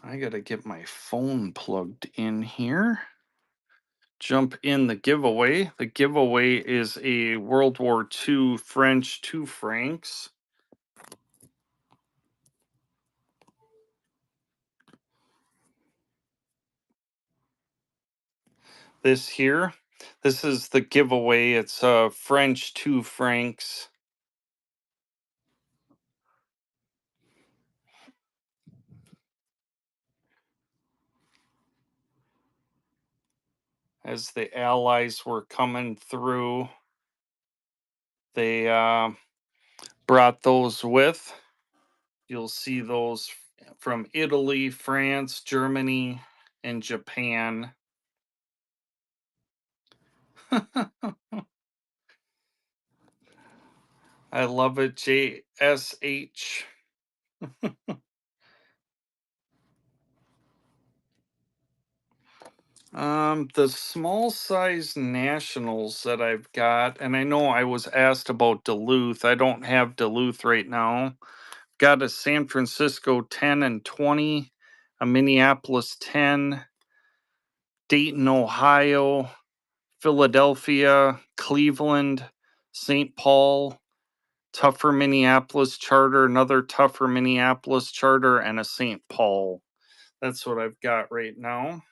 I gotta get my phone plugged in here. Jump in the giveaway. The giveaway is a World War II French 2 francs. This here, this is the giveaway. It's a French 2 francs. As the Allies were coming through, they brought those with. You'll see those from Italy, France, Germany, and Japan. I love it, JSH. The small size nationals that I've got, and I know I was asked about Duluth. I don't have Duluth right now. Got a San Francisco 10 and 20, a Minneapolis 10, Dayton, Ohio, Philadelphia, Cleveland, St. Paul, Tougher Minneapolis charter, another Tougher Minneapolis charter, and a St. Paul. That's what I've got right now.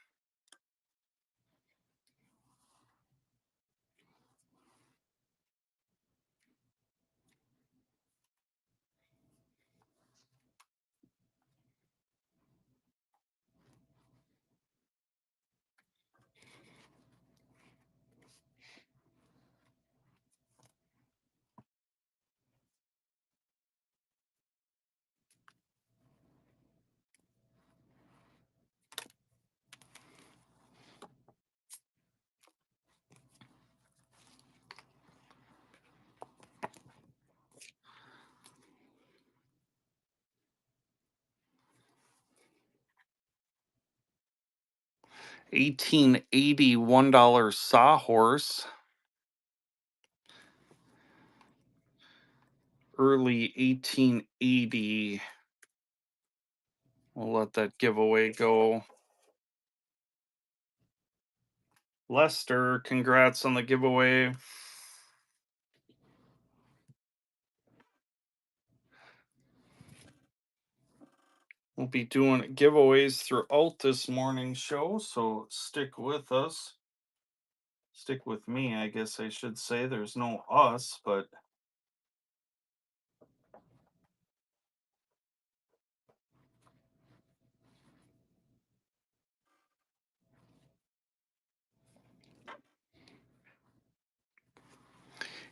1880 $1 sawhorse, early 1880. We'll let that giveaway go. Lester, congrats on the giveaway. We'll be doing giveaways throughout this morning show, so stick with us. Stick with me, I guess I should say. There's no us, but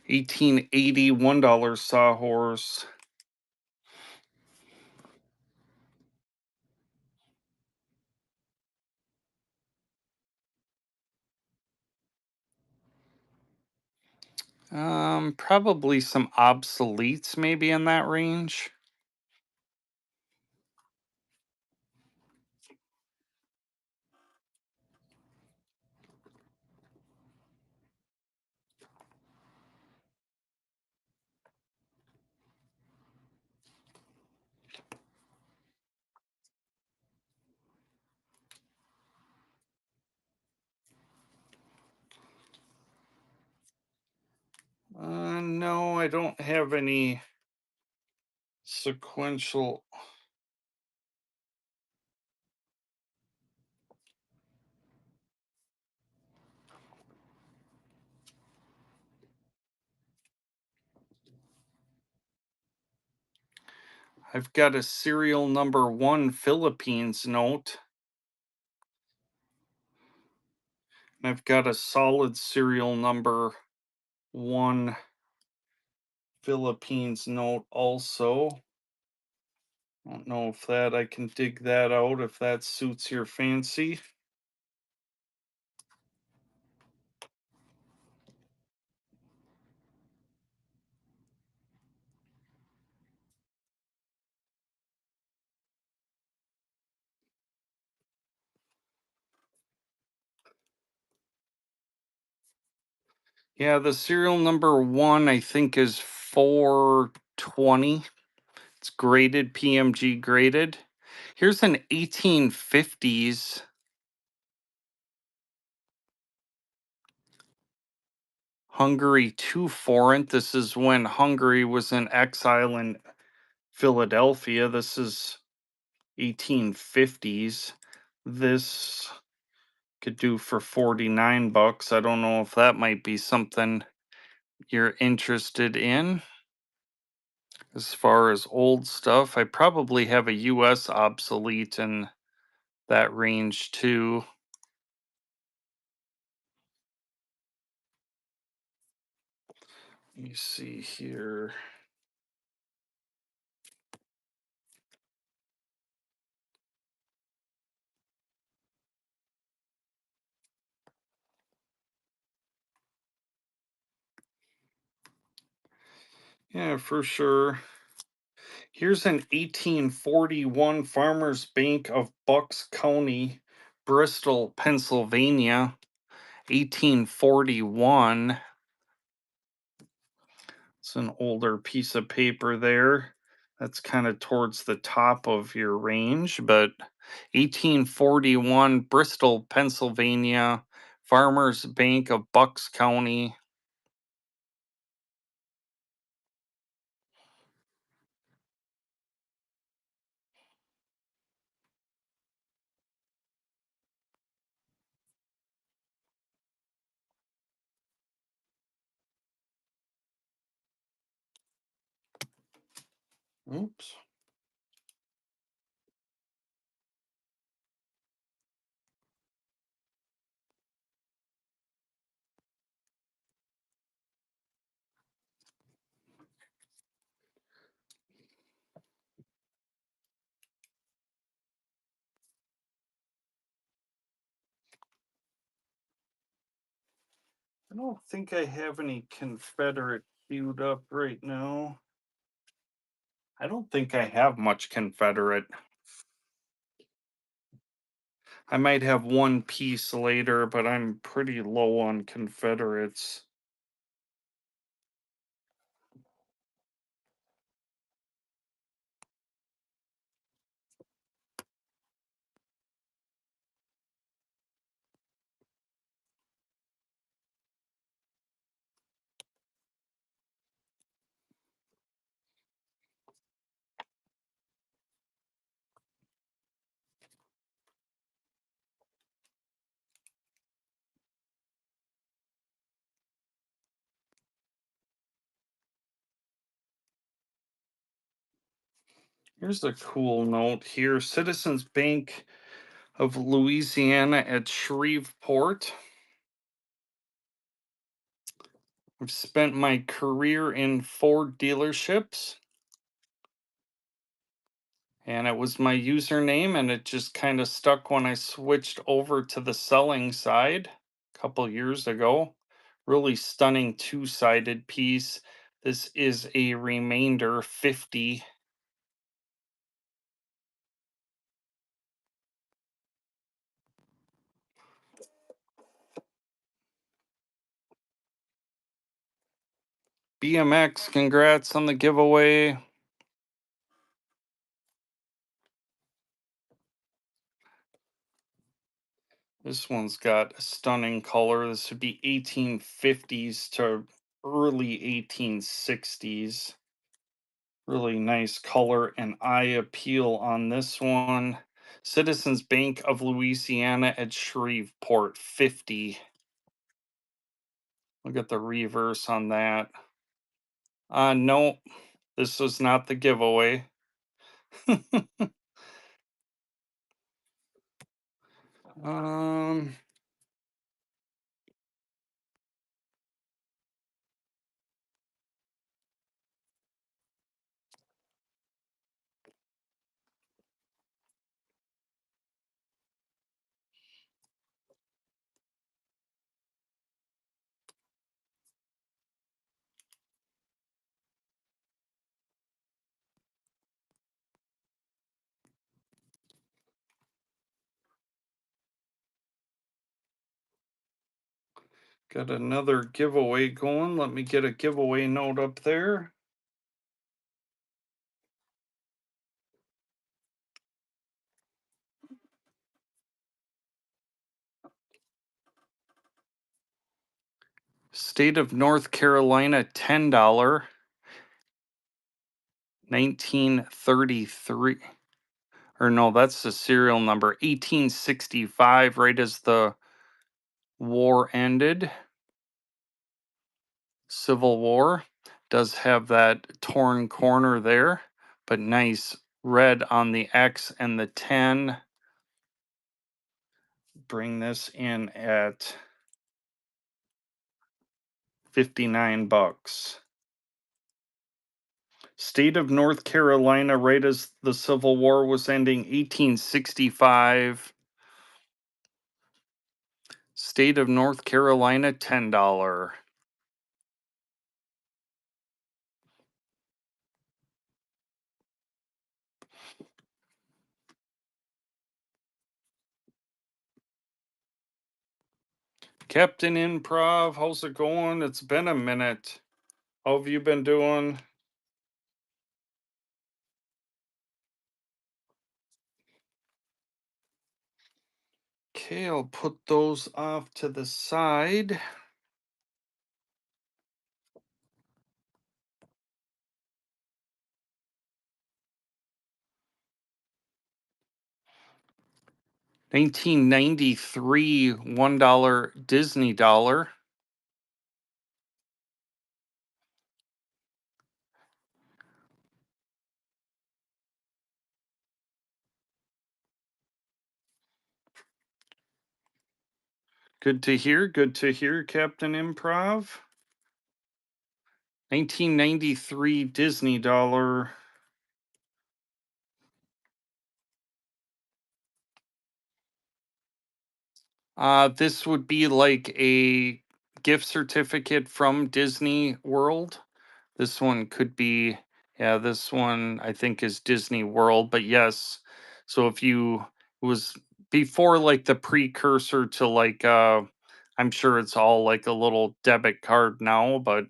1880 $1 sawhorse. Probably some obsoletes maybe in that range. No, I don't have any sequential. I've got a serial number one Philippines note. And I've got a solid serial number one Philippines note also. I don't know if that I can dig that out if that suits your fancy. Yeah, the serial number one I think is 420. It's graded, PMG graded. Here's an 1850s Hungary 2 Forint. This is when Hungary was in exile in Philadelphia. This is 1850s. This could do for 49 bucks. I don't know if that might be something you're interested in. As far as old stuff, I probably have a US obsolete in that range too. Let me see here. Yeah, for sure. Here's an 1841 Farmers Bank of Bucks County, Bristol, Pennsylvania. 1841. It's an older piece of paper there. That's kind of towards the top of your range, but 1841 Bristol, Pennsylvania, Farmers Bank of Bucks County. Oops. I don't think I have any Confederate queued up right now. I don't think I have much Confederate. I might have one piece later, but I'm pretty low on Confederates. Here's a cool note here. Citizens Bank of Louisiana at Shreveport. I've spent my career in Ford dealerships, and it was my username, and it just kind of stuck when I switched over to the selling side a couple years ago. Really stunning two-sided piece. This is a remainder 50. BMX, congrats on the giveaway. This one's got a stunning color. This would be 1850s to early 1860s. Really nice color and eye appeal on this one. Citizens Bank of Louisiana at Shreveport 50. Look at the reverse on that. No, this was not the giveaway. um, got another giveaway going. Let me get a giveaway note up there. State of North Carolina, $10, 1933. Or no, that's the serial number, 1865, right as the war ended. Civil War does have that torn corner there, but nice red on the X and the 10. Bring this in at 59 bucks. State of North Carolina, right as the Civil War was ending, 1865. State of North Carolina, $10. Captain Improv, how's it going? It's been a minute. How have you been doing? Okay, I'll put those off to the side. $1993 $1 Disney dollar. Good to hear. Good to hear, Captain Improv. 1993 Disney dollar. This would be like a gift certificate from Disney World. This one could be, yeah, this one I think is Disney World, but yes. So if you it was before like the precursor to like I'm sure it's all like a little debit card now, but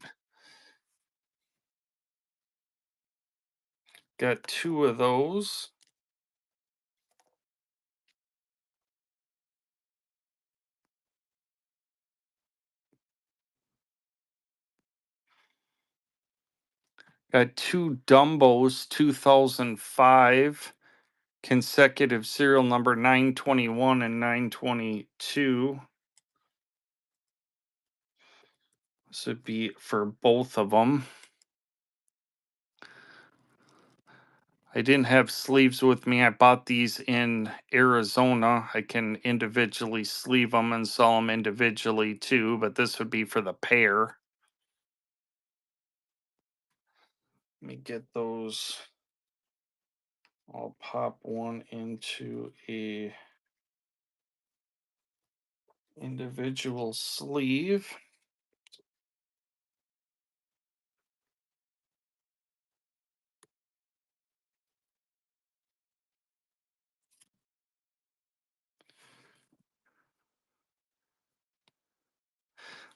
got two of those. Got two Dumbos 2005 consecutive serial number 921 and 922. This would be for both of them. I didn't have sleeves with me. I bought these in Arizona. I can individually sleeve them and sell them individually too, but this would be for the pair. Let me get those. I'll pop one into a individual sleeve.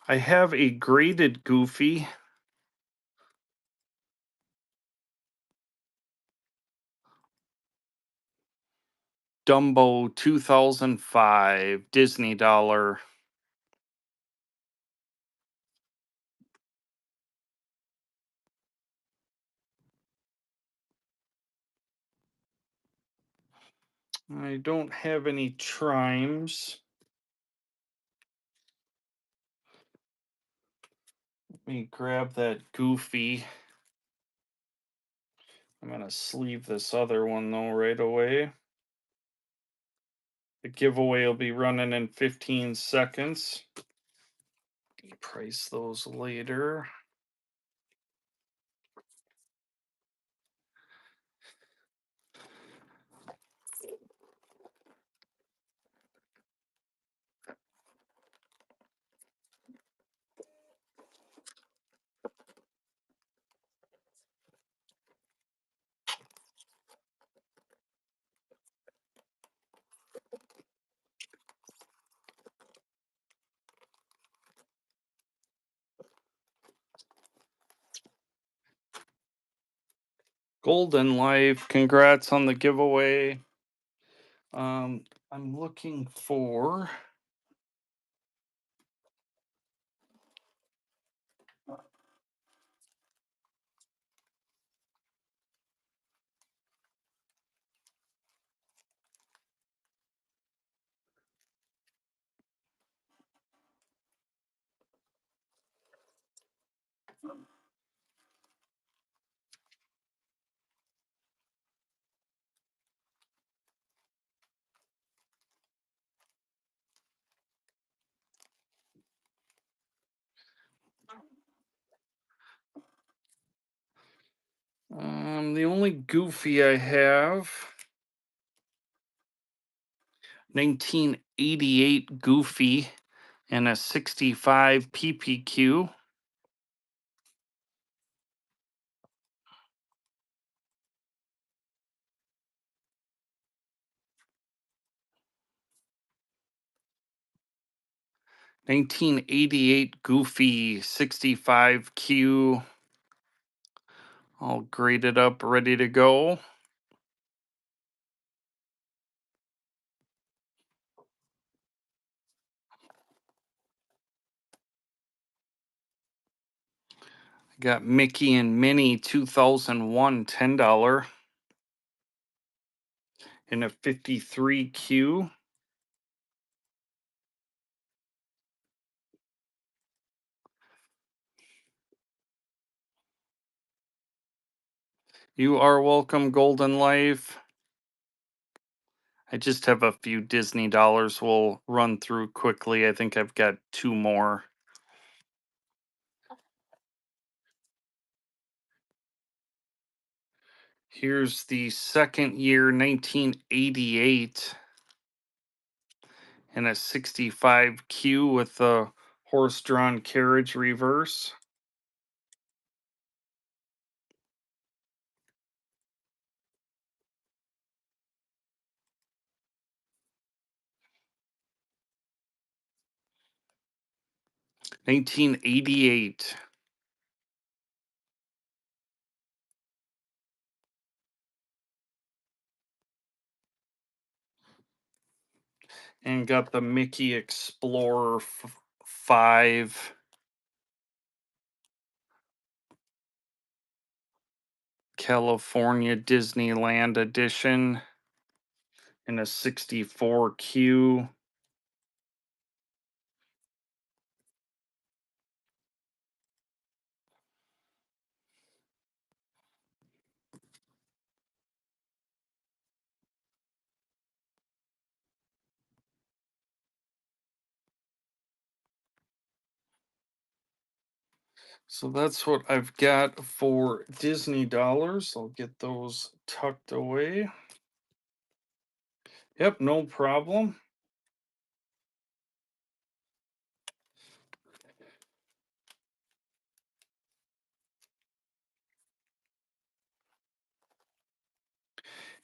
I have a graded Goofy. Dumbo 2005 Disney dollar. I don't have any trimes. Let me grab that Goofy. I'm going to sleeve this other one though right away. The giveaway will be running in 15 seconds. Price those later. Golden Life, congrats on the giveaway. I'm looking for the only Goofy I have 1988 Goofy and a 65 PPQ. $1988 Goofy 65Q, all graded up, ready to go. Got Mickey and Minnie 2001 $10 and a 53Q. You are welcome, Golden Life. I just have a few Disney dollars we'll run through quickly. I think I've got two more. Here's the second year 1988 and a 65Q with the horse-drawn carriage reverse. 1988. And got the Mickey Explorer 5 California Disneyland edition in a 64Q. So that's what I've got for Disney dollars. I'll get those tucked away. Yep, no problem.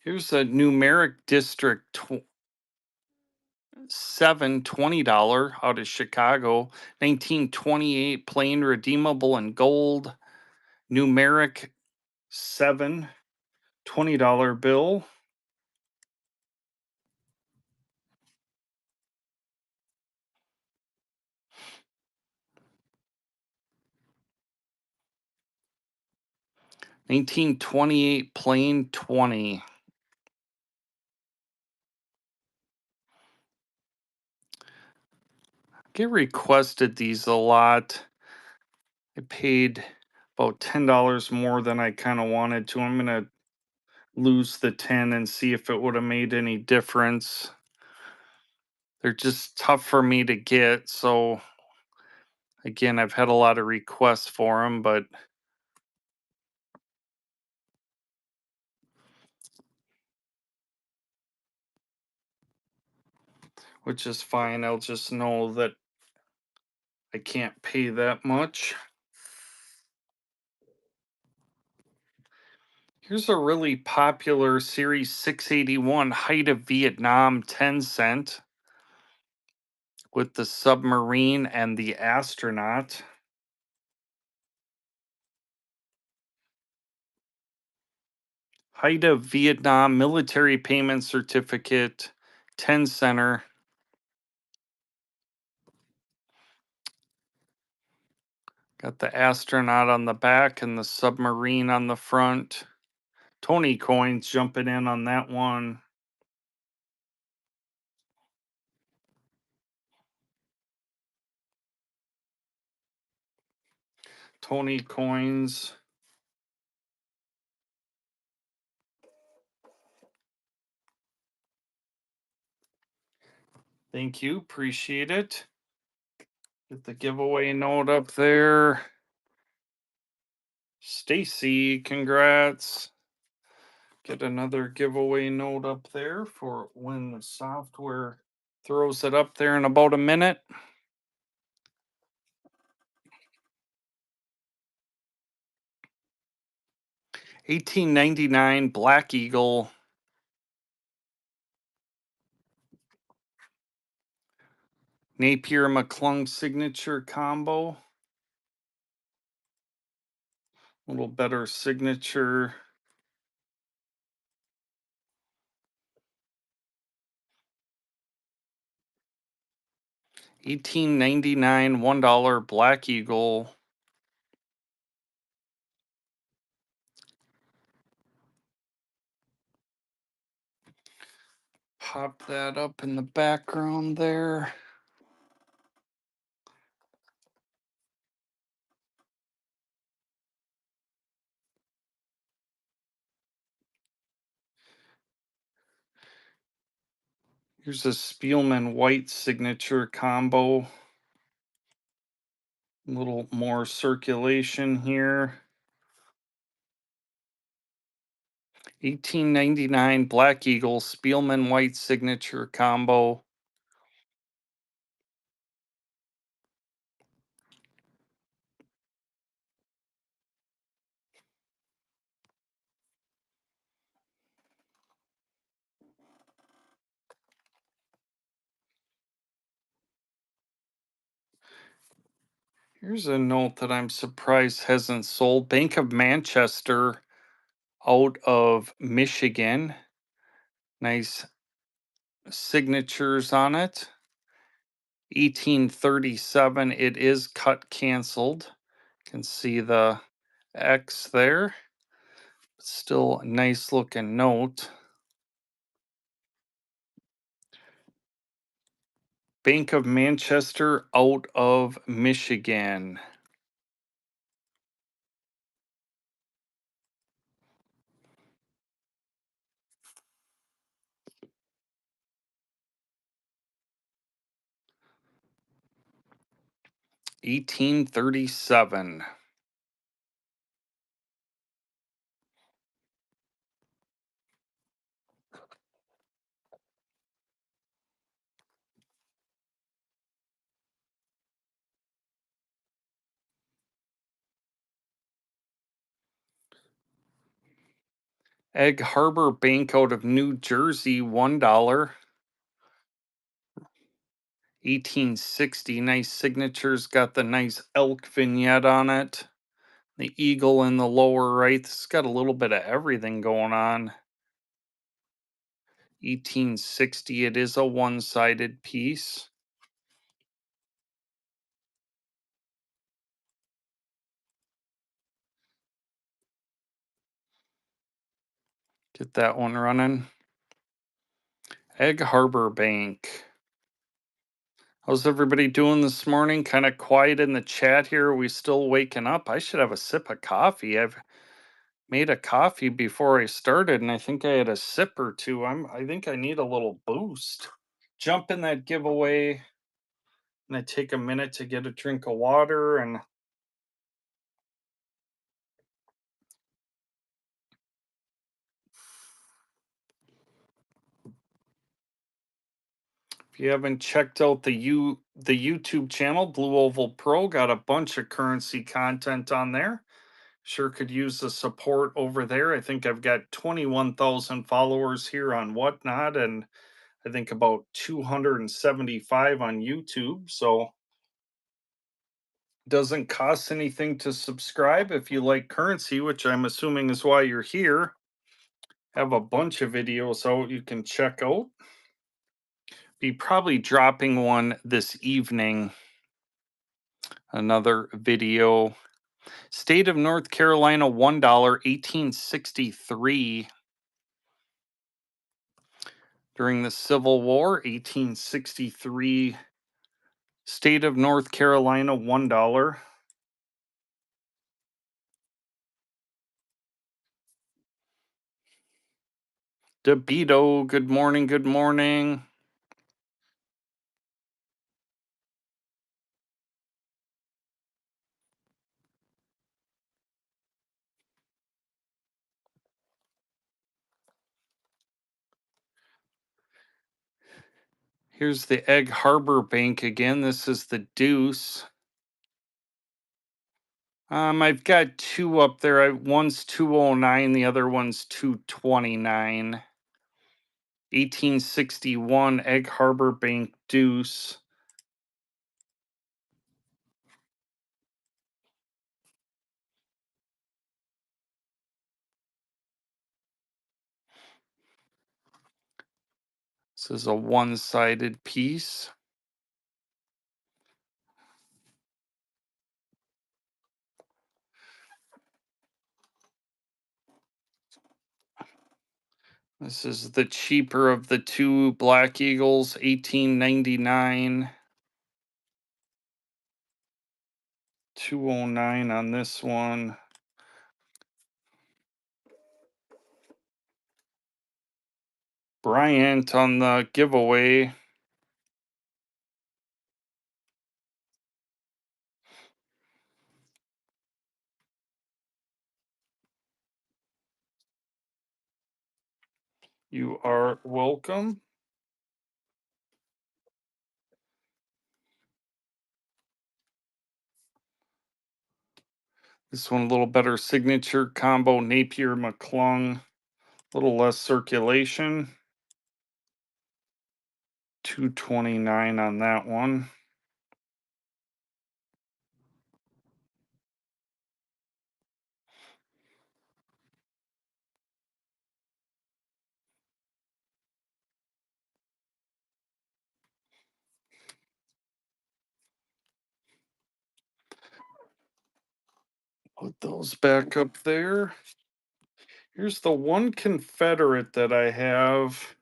Here's a numeric district 7 $20 out of Chicago, 1928 plain redeemable in gold, numeric 7 $20 bill. 1928 plain 20. Get requested these a lot. I paid about $10 more than I kind of wanted to. I'm going to lose the 10 and see if it would have made any difference. They're just tough for me to get. So again, I've had a lot of requests for them, but which is fine. I'll just know that I can't pay that much. Here's a really popular Series 681 Height of Vietnam 10 cent with the submarine and the astronaut. Height of Vietnam military payment certificate 10 center. Got the astronaut on the back and the submarine on the front. Tony coins jumping in on that one. Tony coins. Thank you. Appreciate it. Get the giveaway note up there. Stacy, congrats. Get another giveaway note up there for when the software throws it up there in about a minute. 1899 Black Eagle. Napier McClung signature combo. A little better signature. $18.99 $1 Black Eagle. Pop that up in the background there. Here's a Spielman white signature combo. A little more circulation here. $18.99 Black Eagle Spielman white signature combo. Here's a note that I'm surprised hasn't sold. Bank of Manchester out of Michigan. Nice signatures on it. 1837. It is cut canceled. Can see the X there. Still a nice looking note. Bank of Manchester out of Michigan. $18.37. Egg Harbor Bank out of New Jersey, $1. 1860. Nice signatures. Got the nice elk vignette on it. The eagle in the lower right. It's got a little bit of everything going on. 1860. It is a one-sided piece. Get that one running. Egg Harbor Bank. How's everybody doing this morning? Kind of quiet in the chat here. Are we still waking up? I should have a sip of coffee. I've made a coffee before I started, and I think I had a sip or two. I think I need a little boost. Jump in that giveaway, and I take a minute to get a drink of water. And if you haven't checked out the YouTube channel, Blue Oval Pro, got a bunch of currency content on there. Sure could use the support over there. I think I've got 21,000 followers here on Whatnot, and I think about 275 on YouTube. So doesn't cost anything to subscribe if you like currency, which I'm assuming is why you're here. Have a bunch of videos out you can check out. Be probably dropping one this evening. Another video. State of North Carolina, $1, 1863. During the Civil War, 1863. State of North Carolina, $1. DeBito, good morning, good morning. Here's the Egg Harbor Bank again. This is the deuce. I've got two up there. One's 209, the other one's 229. 1861 Egg Harbor Bank deuce. This is a one-sided piece. This is the cheaper of the two Black Eagles, 1899. 209 on this one. Bryant on the giveaway. You are welcome. This one a little better signature combo, Napier McClung, a little less circulation. 229 on that one. Put those back up there. Here's the one Confederate that I have.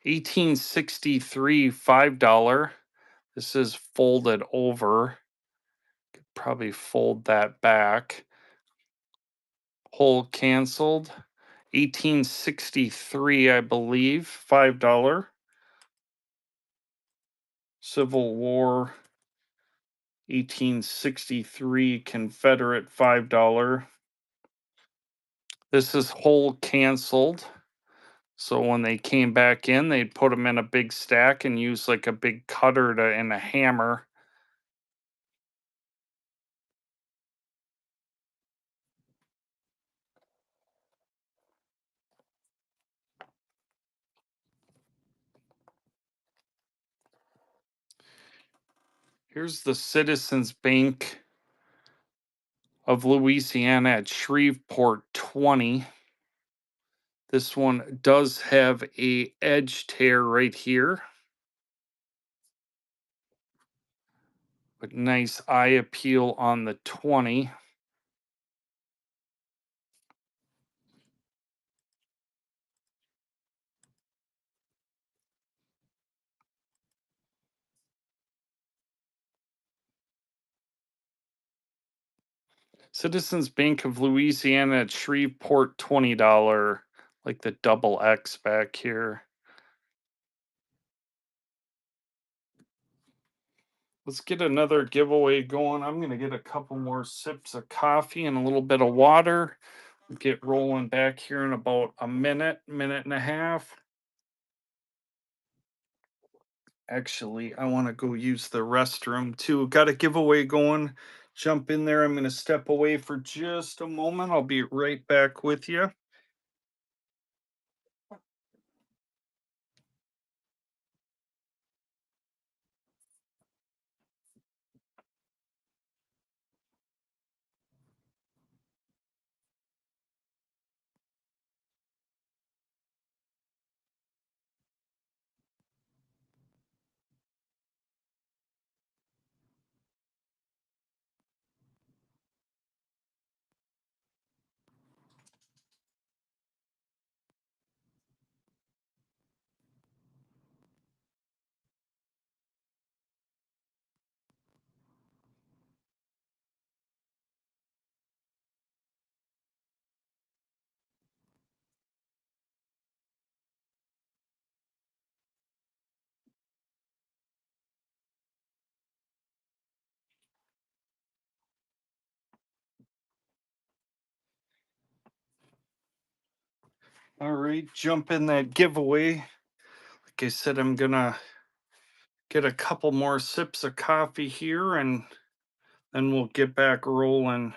1863 $5. This is folded over. Could probably fold that back. Hold canceled. 1863, I believe, $5. Civil War 1863 Confederate $5. This is hold canceled. So when they came back in, they'd put them in a big stack and use like a big cutter to and a hammer. Here's the Citizens Bank of Louisiana at Shreveport 20. This one does have a edge tear right here. But nice eye appeal on the 20. Citizens Bank of Louisiana at Shreveport $20. Like the double X back here. Let's get another giveaway going. I'm going to get a couple more sips of coffee and a little bit of water. Get rolling back here in about a minute, minute and a half. Actually, I want to go use the restroom too. Got a giveaway going. Jump in there. I'm going to step away for just a moment. I'll be right back with you. All right, jump in that giveaway. Like I said, I'm going to get a couple more sips of coffee here and then we'll get back rolling.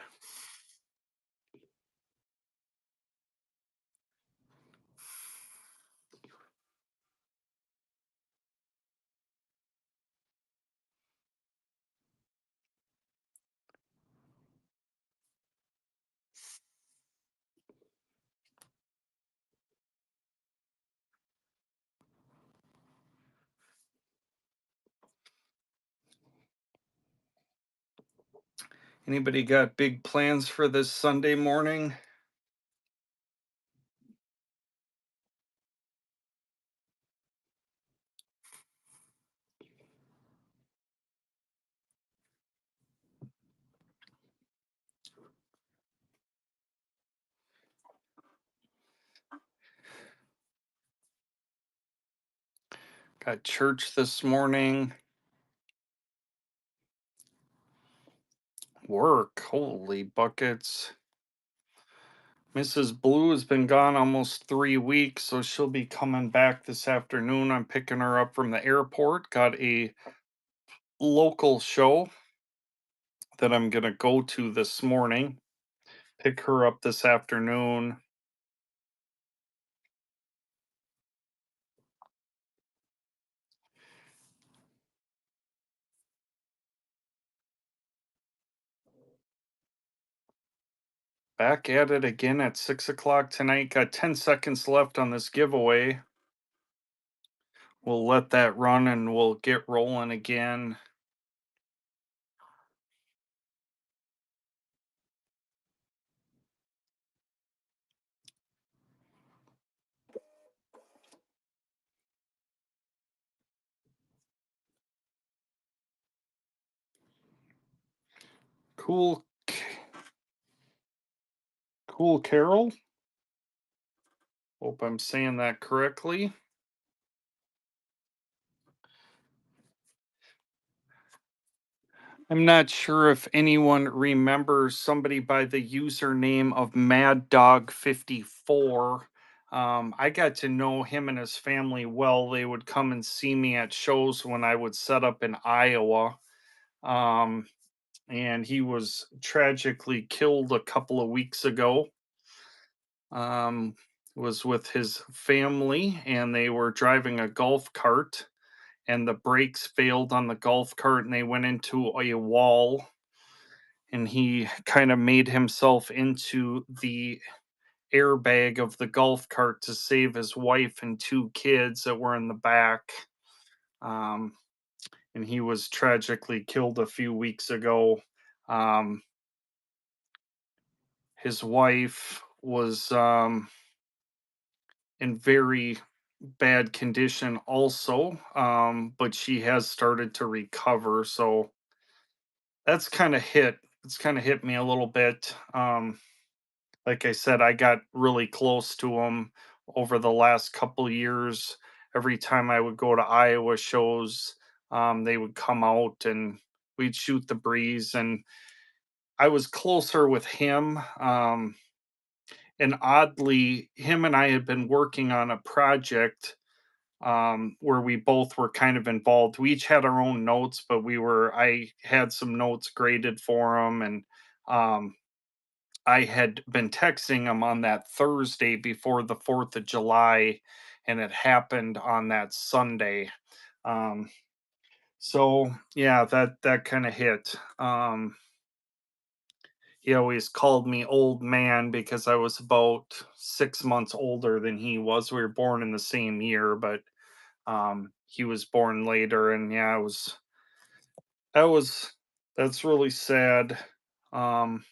Anybody got big plans for this Sunday morning? Got church this morning. Work. Holy buckets. Mrs. Blue has been gone almost 3 weeks, so she'll be coming back this afternoon. I'm picking her up from the airport. Got a local show that I'm going to go to this morning. Pick her up this afternoon. Back at it again at 6 o'clock tonight. Got 10 seconds left on this giveaway. We'll let that run and we'll get rolling again. Cool, cool, Carol. Hope I'm saying that correctly. I'm not sure if anyone remembers somebody by the username of Mad Dog 54. I got to know him and his family well. They would come and see me at shows when I would set up in Iowa. Um, and he was tragically killed a couple of weeks ago. Um, was with his family, and they were driving a golf cart, and the brakes failed on the golf cart, and they went into a wall, and he kind of made himself into the airbag of the golf cart to save his wife and two kids that were in the back. Um, and he was tragically killed a few weeks ago. Um, his wife was in very bad condition also, but she has started to recover. So that's kind of hit. It's kind of hit me a little bit. Like I said, I got really close to him over the last couple years. Every time I would go to Iowa shows, they would come out and we'd shoot the breeze. And I was closer with him. And oddly, him and I had been working on a project where we both were kind of involved. We each had our own notes, but I had some notes graded for him. And um, I had been texting him on that Thursday before the 4th of July, and it happened on that Sunday. Um, so yeah, that kind of hit. He always called me old man because I was about 6 months older than he was. We were born in the same year, but he was born later, and yeah, that was that's really sad. Um,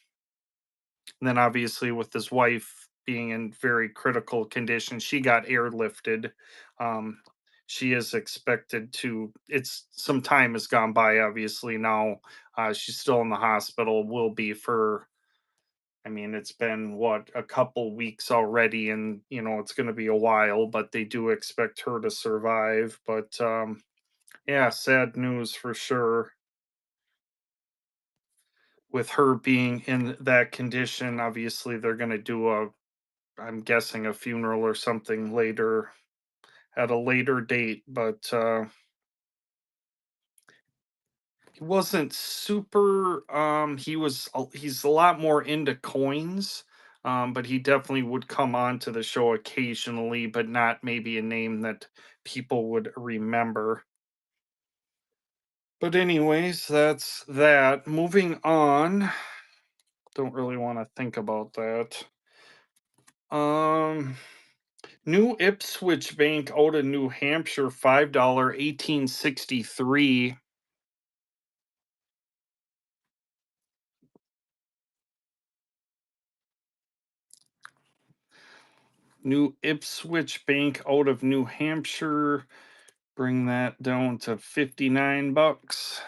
And then obviously with his wife being in very critical condition, she got airlifted. Um, she is expected to. It's some time has gone by. Obviously now, she's still in the hospital. Will be for. I mean, it's been what, a couple weeks already, and it's going to be a while. But they do expect her to survive. But yeah, sad news for sure. With her being in that condition, obviously they're going to do a, I'm guessing, a funeral or something later at a later date, but he wasn't super he's a lot more into coins. But he definitely would come on to the show occasionally, but not maybe a name that people would remember. But anyways, that's that. Moving on. Don't really want to think about that. Um New Ipswich Bank out of New Hampshire, $5, 1863. New Ipswich Bank out of New Hampshire, bring that down to 59 bucks.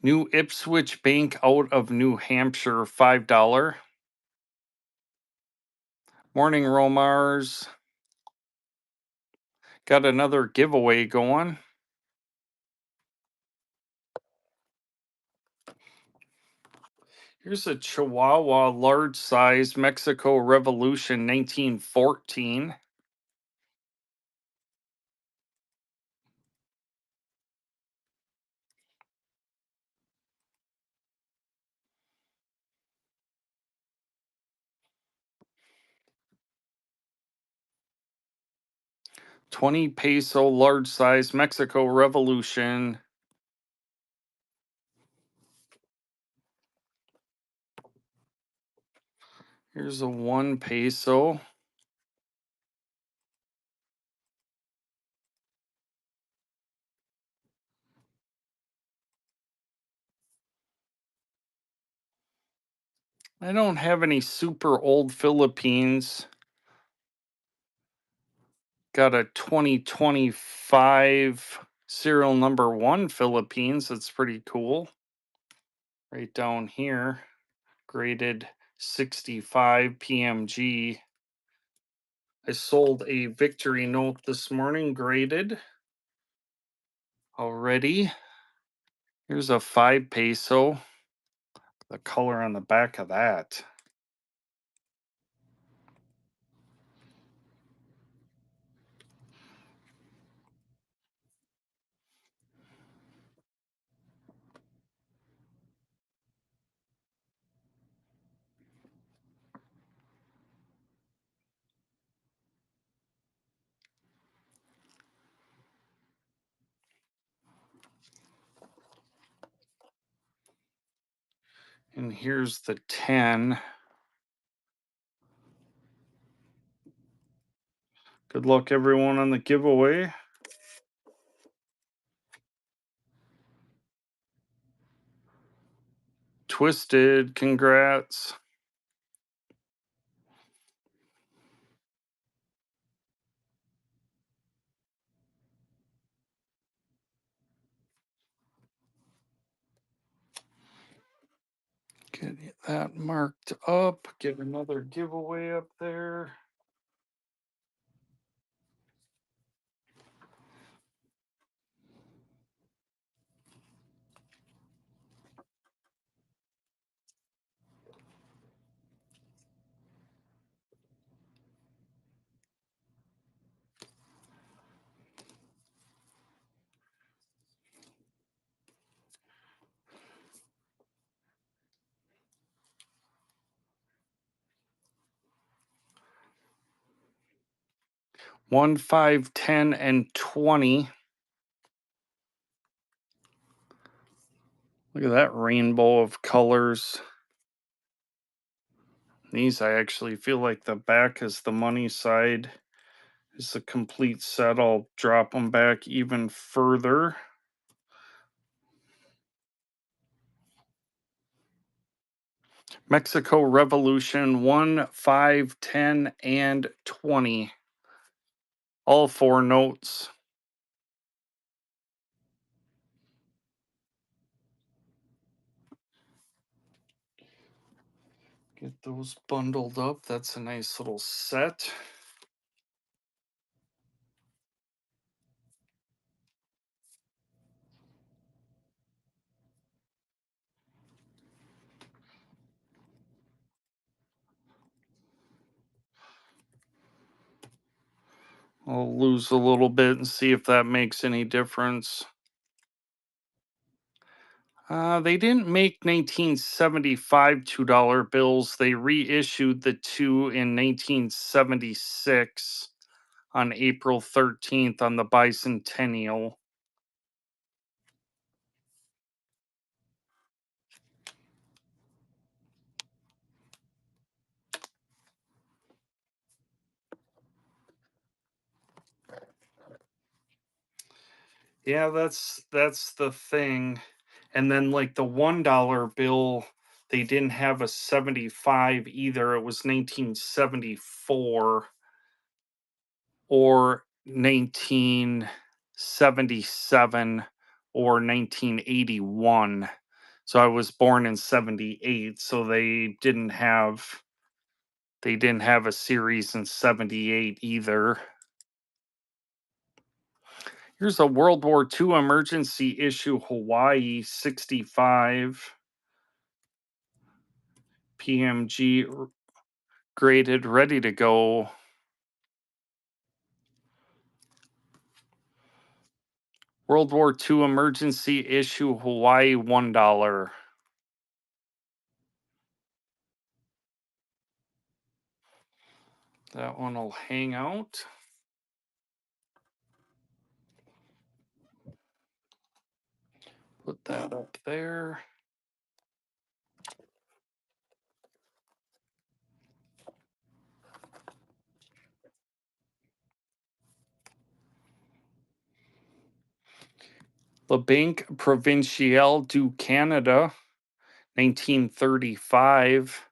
New Ipswich Bank out of New Hampshire, $5. Morning, Romars. Got another giveaway going. Here's a Chihuahua large size Mexico Revolution 1914. 20 peso large size Mexico Revolution. Here's a 1 peso. I don't have any super old Philippines. Got a 2025 serial number 1 Philippines. That's pretty cool. right down here, graded 65 PMG. I sold a victory note this morning, graded already. Here's a 5 peso. The color on the back of that. And here's the 10. Good luck, everyone, on the giveaway. Twisted, congrats. Get that marked up. Get another giveaway up there. One, 5, 10, and 20. Look at that rainbow of colors. These, I actually feel like the back is the money side. Is the complete set. I'll drop them back even further. Mexico Revolution 1, 5, 10, and 20. All 4 notes. Get those bundled up. That's a nice little set. I'll lose a little bit and see if that makes any difference. They didn't make 1975 $2 bills. They reissued the 2 in 1976 on April 13th on the bicentennial. Yeah, that's the thing. And then like the $1 bill, they didn't have a 75 either. It was 1974 or 1977 or 1981. So I was born in 78, so they didn't have a series in 78 either. Here's a World War II emergency issue Hawaii 65 PMG graded, ready to go. World War II emergency issue Hawaii $1. That one will hang out. Put that up there. La Banque Provinciale du Canada, 1935.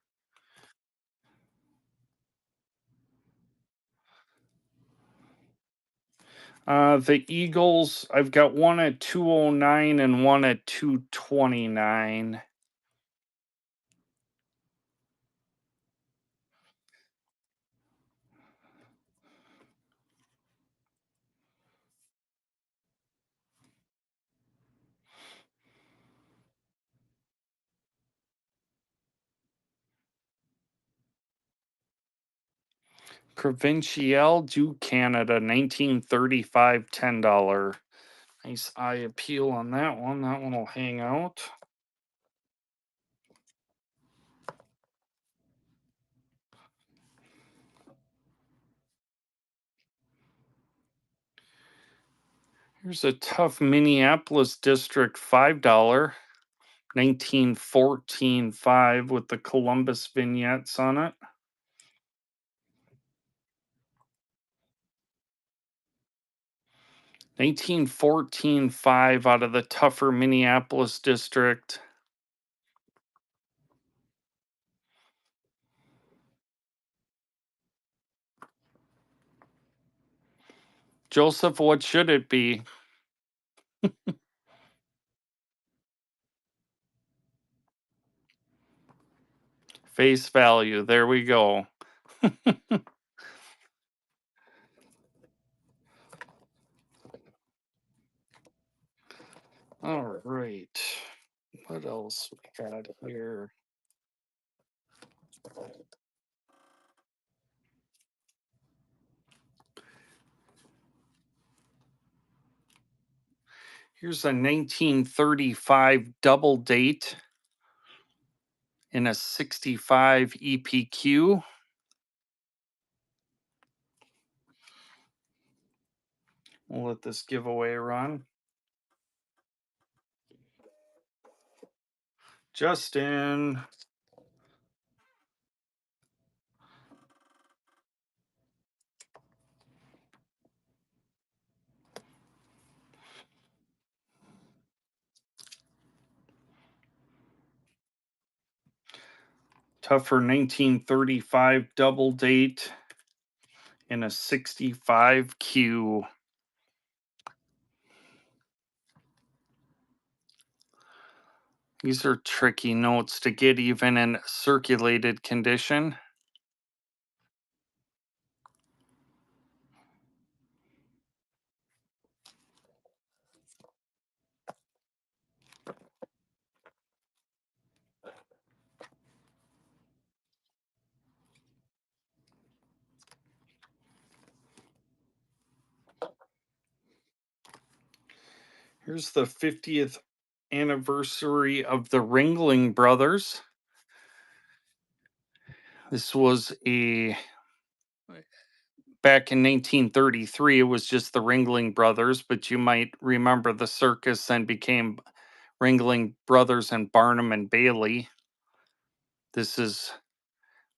The Eagles, I've got one at 209 and one at 229. Provincial du Canada, 1935, $10. Nice eye appeal on that one. That one will hang out. Here's a tough Minneapolis district, $5, 1914 5 with the Columbus vignettes on it. 1914 5 out of the tougher Minneapolis district. Joseph, what should it be? Face value. There we go. All right. What else we got here? Here's a 1935 double date in a 65 EPQ. We'll let this giveaway run. Justin. Tougher 1935 double date in a 65Q. These are tricky notes to get even in circulated condition. Here's the 50th anniversary of the Ringling Brothers. This was back in 1933, it was just the Ringling Brothers, but you might remember the circus then became Ringling Brothers and Barnum and Bailey. This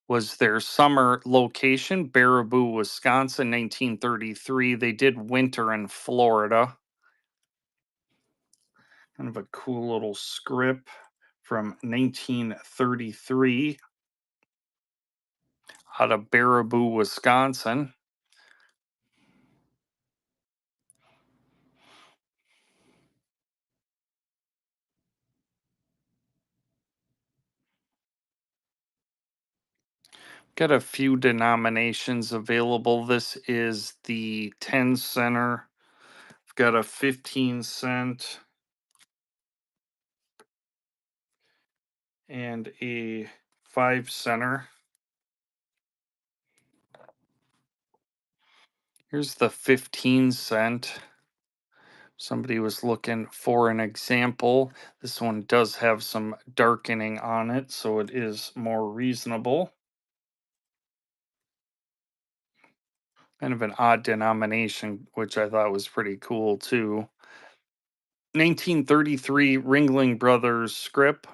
was their summer location, Baraboo, Wisconsin, 1933. They did winter in Florida. Kind of a cool little script from 1933 out of Baraboo, Wisconsin. Got a few denominations available. This is the 10 center. I've got a 15 cent and a 5 center. Here's the 15 cent. Somebody was looking for an example. This one does have some darkening on it, so it is more reasonable. Kind of an odd denomination, which I thought was pretty cool too. 1933 Ringling Brothers script.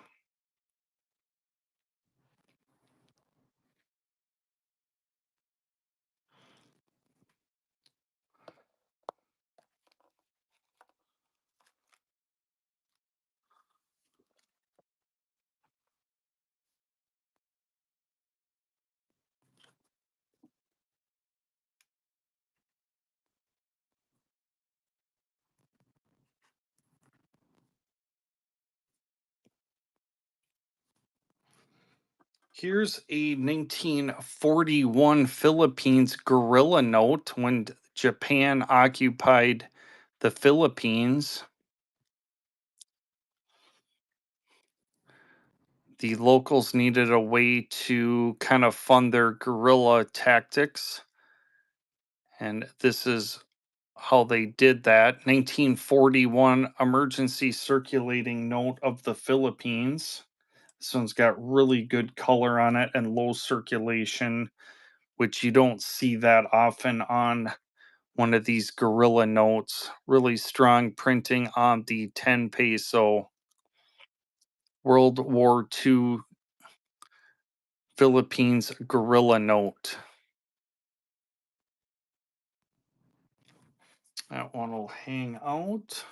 Here's a 1941 Philippines guerrilla note when Japan occupied the Philippines. The locals needed a way to kind of fund their guerrilla tactics. And this is how they did that. 1941 emergency circulating note of the Philippines. This one's got really good color on it and low circulation, which you don't see that often on one of these gorilla notes. Really strong printing on the 10 peso World War II Philippines gorilla note. That one will hang out.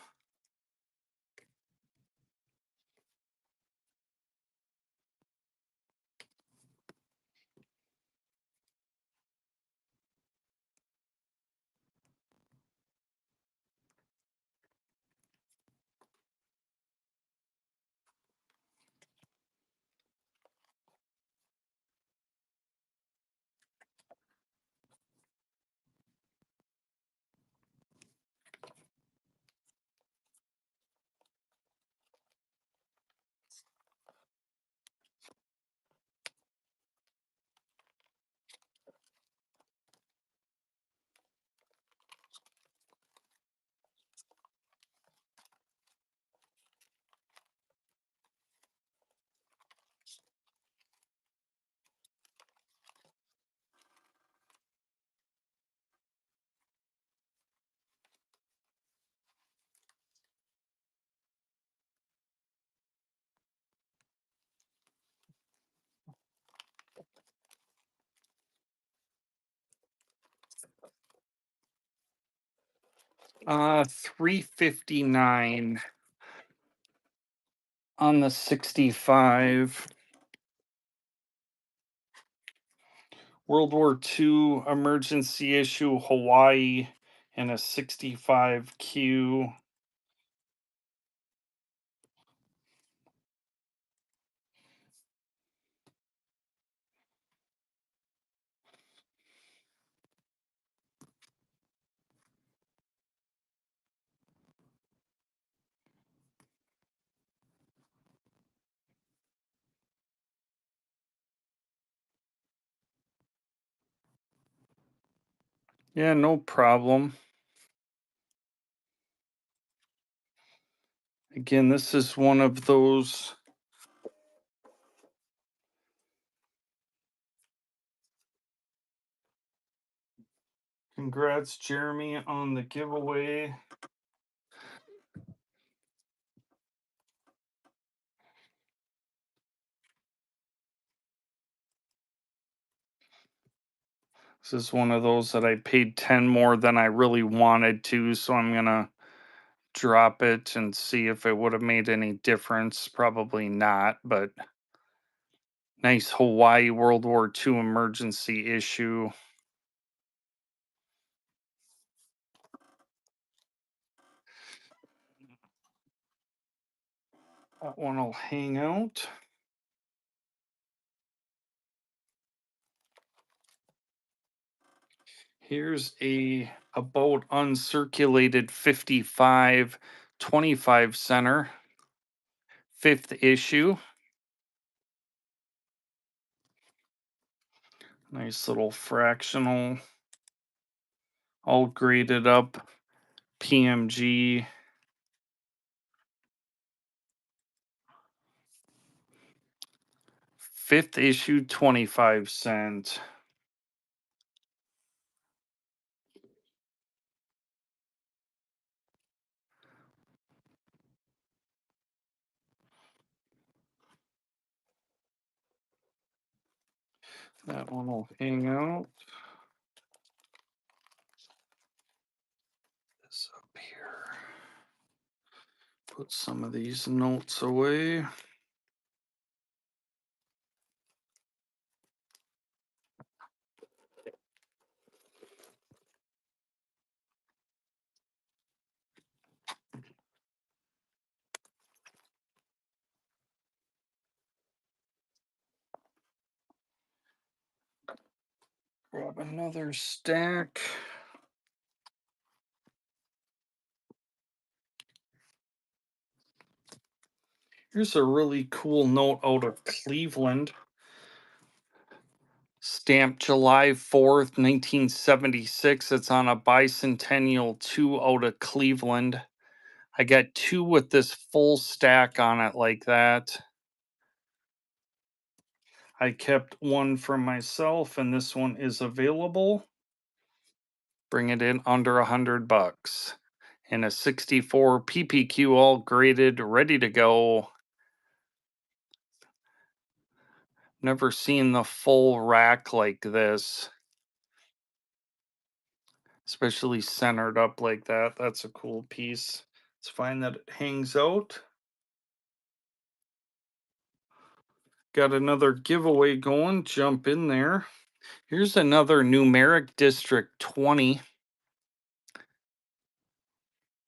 $3.59 on the 65. World War II emergency issue Hawaii and a 65Q. Yeah, no problem. Again, this is one of those. Congrats, Jeremy, on the giveaway. This is one of those that I paid 10 more than I really wanted to, so I'm gonna drop it and see if it would have made any difference. Probably not, but nice Hawaii World War II emergency issue. That one will hang out. Here's a boat uncirculated 55 25 center, fifth issue. Nice little fractional, all graded up PMG. Fifth issue, 25 cent. That one will hang out. This up here. Put some of these notes away. Grab another stack. Here's a really cool note out of Cleveland. Stamped July 4th, 1976. It's on a bicentennial 2 out of Cleveland. I got 2 with this full stack on it like that. I kept 1 for myself, and this one is available. Bring it in under $100. And a 64 PPQ, all graded, ready to go. Never seen the full rack like this, especially centered up like that. That's a cool piece. It's fine that it hangs out. Got another giveaway going. Jump in there. Here's another Numeric District 20.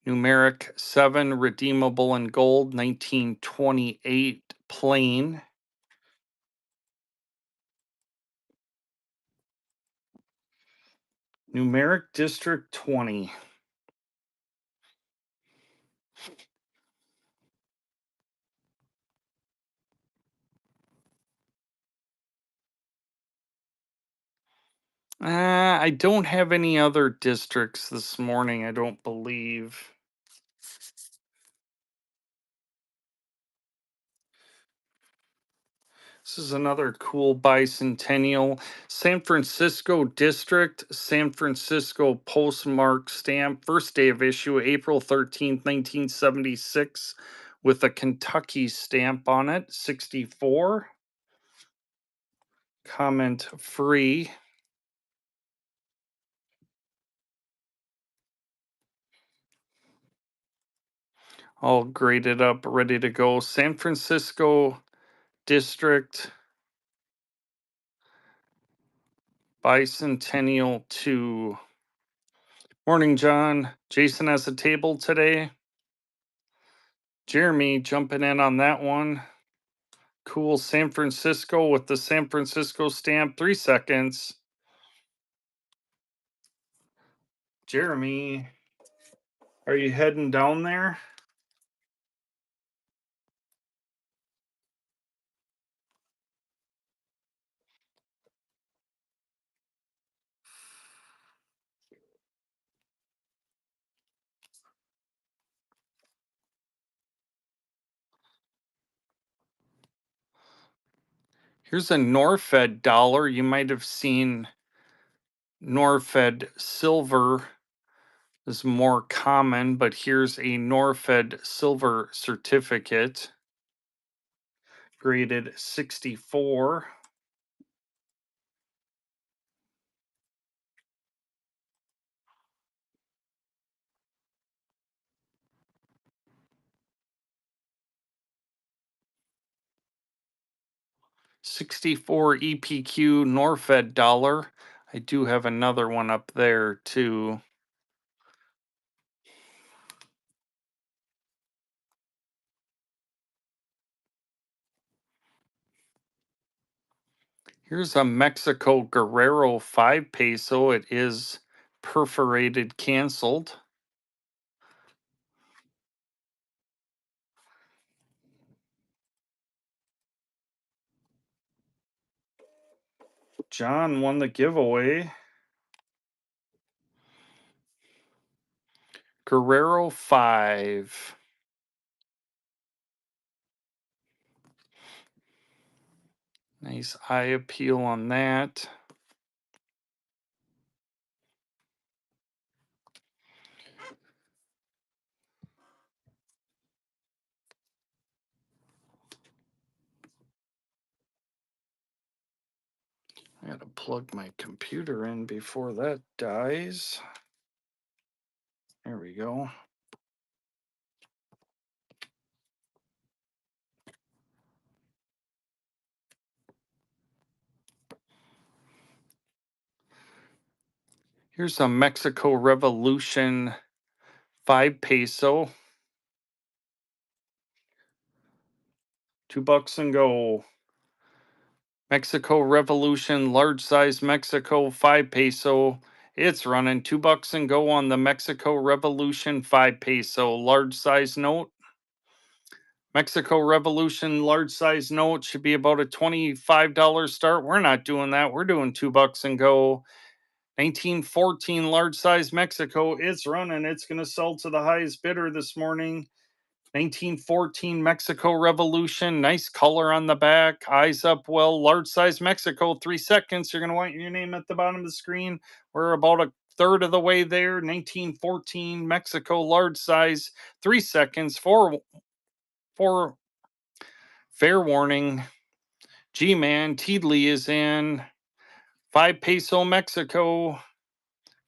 Numeric 7 redeemable in gold, 1928 plain. Numeric District 20. I don't have any other districts this morning, I don't believe. This is another cool bicentennial. San Francisco District, San Francisco postmark stamp, first day of issue, April 13th, 1976, with a Kentucky stamp on it, 64. Comment free. All graded up, ready to go. San Francisco District Bicentennial 2. Morning, John. Jason has a table today. Jeremy jumping in on that one. Cool. San Francisco with the San Francisco stamp. 3 seconds. Jeremy, are you heading down there? Here's a Norfed dollar. You might have seen Norfed silver is more common, but here's a Norfed silver certificate, graded 64. $64 EPQ Norfed dollar. I do have another one up there too. Here's a Mexico Guerrero 5 peso. It is perforated canceled. John won the giveaway. Guerrero 5. Nice eye appeal on that. I gotta plug my computer in before that dies. There we go. Here's a Mexico Revolution 5 peso. $2 and go. Mexico Revolution, large size Mexico 5 peso. It's running $2 and go on the Mexico Revolution 5 peso large size note. Mexico Revolution large size note should be about a $25 start. We're not doing that. We're doing $2 and go. 1914 large size Mexico is running. It's going to sell to the highest bidder this morning. 1914 Mexico Revolution. Nice color on the back. Eyes up well. Large size Mexico. 3 seconds. You're going to want your name at the bottom of the screen. We're about a third of the way there. 1914 Mexico large size. 3 seconds. For fair warning. G Man. Teedley is in. 5 peso Mexico.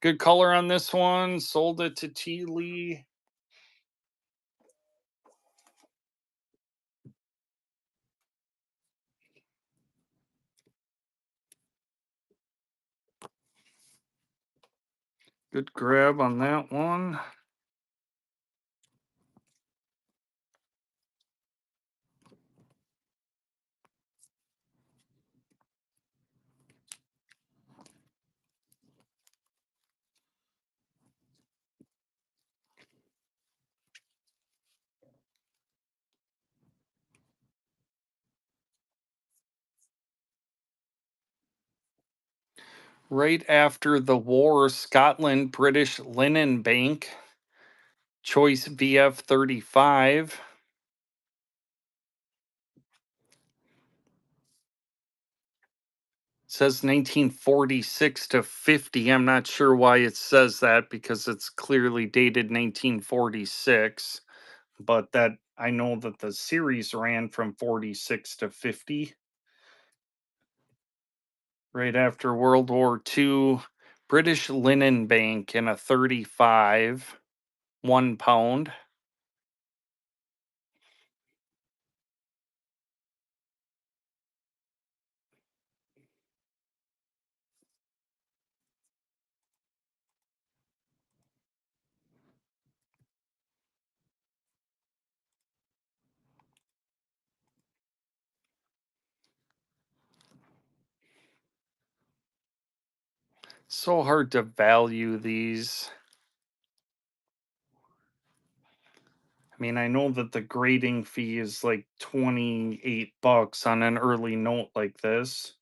Good color on this one. Sold it to Teedley. Good grab on that one. Right after the war, Scotland British Linen Bank, Choice VF 35. Says 1946 to 50. I'm not sure why it says that because it's clearly dated 1946, but that I know that the series ran from 46 to 50. Right after World War II, British Linen Bank in a 35, 1 pound. So hard to value these. I mean, I know that the grading fee is like $28 on an early note like this.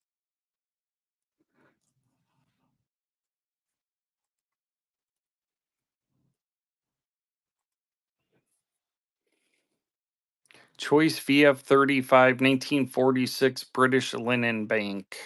Choice VF 35, 1946 British Linen Bank.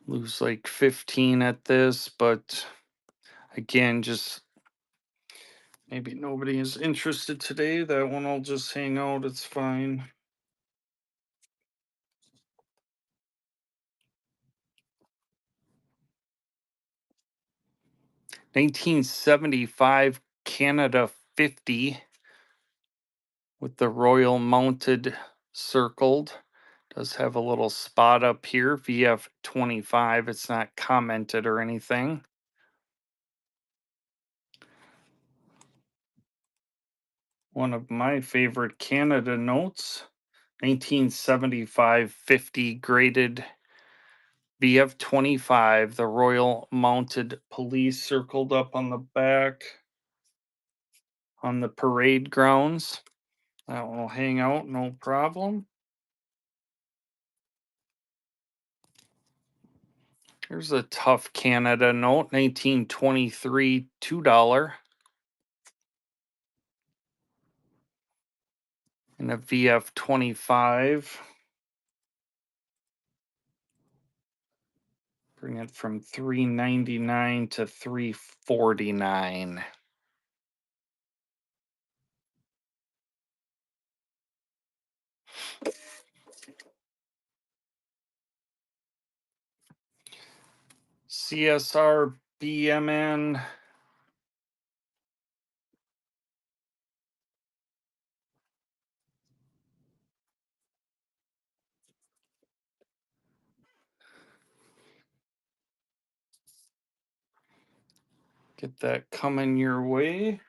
Lose like 15 at this, but again, just maybe nobody is interested today. That one I'll just hang out. It's fine. 1975 Canada 50 with the Royal Mounted circled. Does have a little spot up here, VF 25. It's not commented or anything. One of my favorite Canada notes, 1975 50 graded VF 25, the Royal Mounted Police circled up on the back on the parade grounds. That one will hang out, no problem. Here's a tough Canada note, 1923 $2 and a VF 25. Bring it from 399 to 349. CSR BMN Get that coming your way.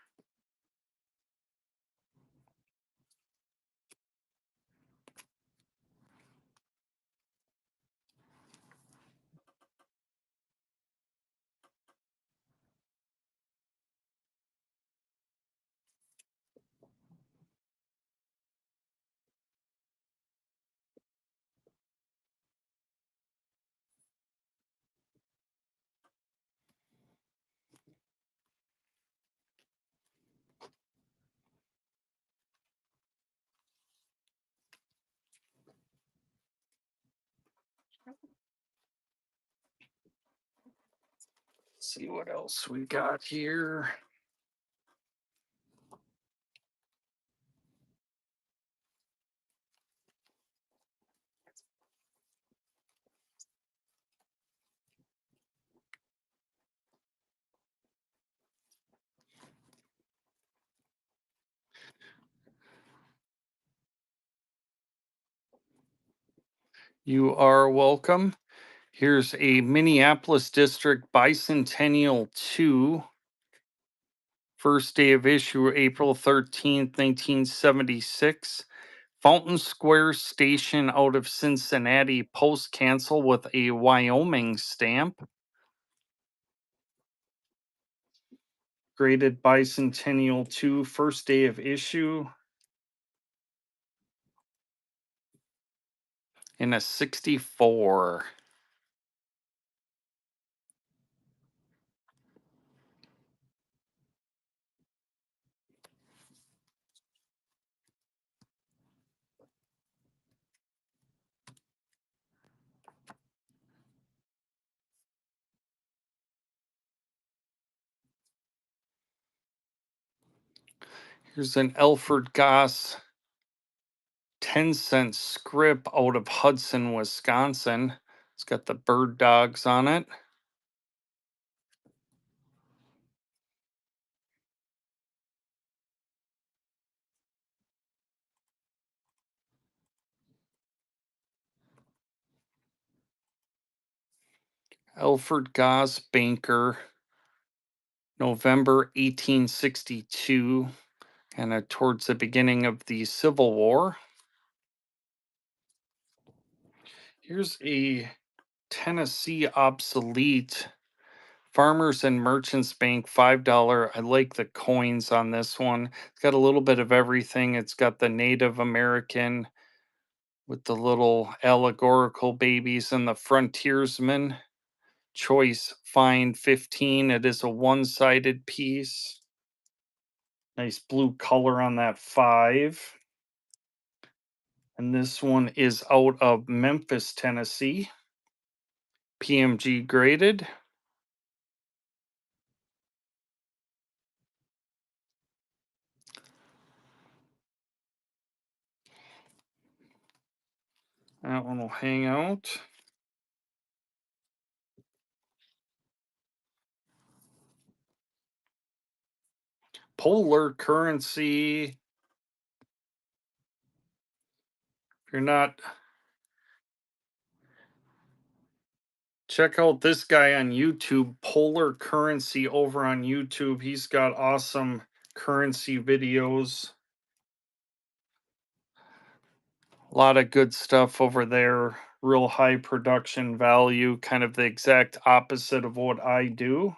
See what else we got here. You are welcome. Here's a Minneapolis District Bicentennial 2. First day of issue, April 13th, 1976. Fountain Square Station out of Cincinnati, post cancel with a Wyoming stamp. Graded Bicentennial 2, first day of issue. In a 64. Here's an Alfred Goss 10-cent script out of Hudson, Wisconsin. It's got the bird dogs on it. Alfred Goss Banker, November 1862, kind of towards the beginning of the Civil War. Here's a Tennessee obsolete Farmers and Merchants Bank $5. I like the coins on this one. It's got a little bit of everything. It's got the Native American with the little allegorical babies and the frontiersman. Choice Find 15. It is a one-sided piece. Nice blue color on that 5. And this one is out of Memphis, Tennessee. PMG graded. That one will hang out. Polar Currency. If you're not, check out this guy on YouTube, Polar Currency over on YouTube. He's got awesome currency videos. A lot of good stuff over there. Real high production value, kind of the exact opposite of what I do.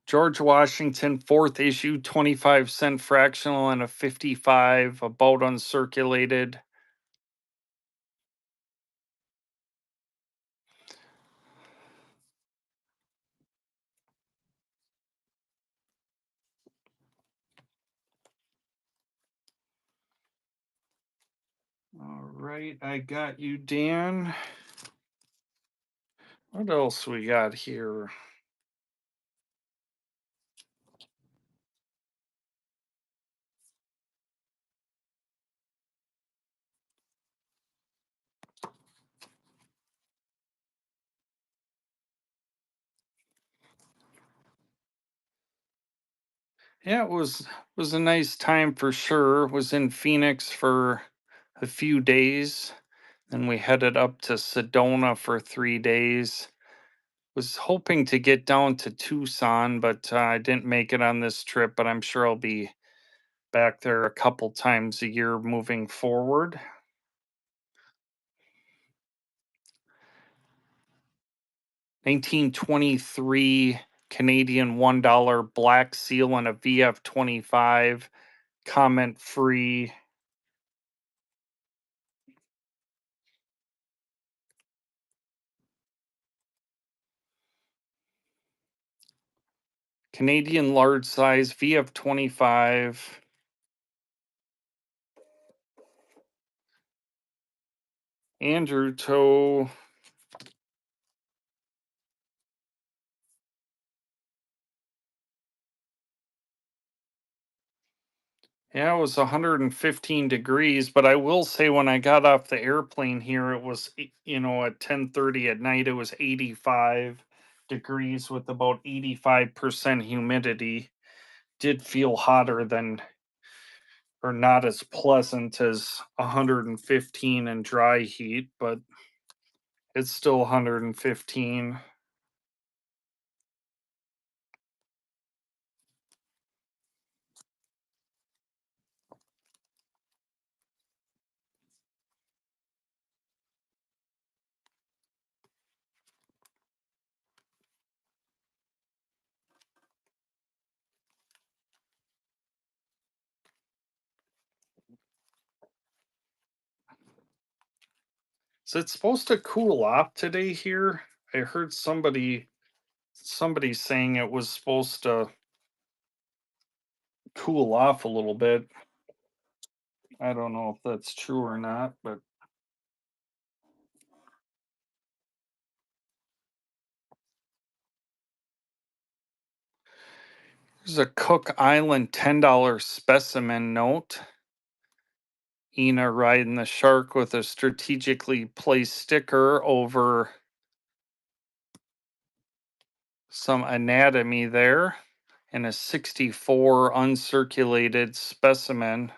George Washington, fourth issue, 25-cent fractional and a 55, about uncirculated. All right, I got you, Dan. What else we got here? Yeah, it was a nice time for sure. Was in Phoenix for a few days. Then we headed up to Sedona for 3 days. Was hoping to get down to Tucson, but I didn't make it on this trip, but I'm sure I'll be back there a couple times a year moving forward. 1923 Canadian $1 Black Seal and a VF-25, comment free. Canadian large size VF-25. Andrew Toe. Yeah, it was 115 degrees, but I will say when I got off the airplane here, it was, at 10:30 at night, it was 85 degrees with about 85% humidity. Did feel hotter than, or not as pleasant as 115 in dry heat, but it's still 115. So it's supposed to cool off today here. I heard somebody saying it was supposed to cool off a little bit. I don't know if that's true or not, but there's a Cook Island $10 specimen note. Ina riding the shark with a strategically placed sticker over some anatomy there, and a 64 uncirculated specimen.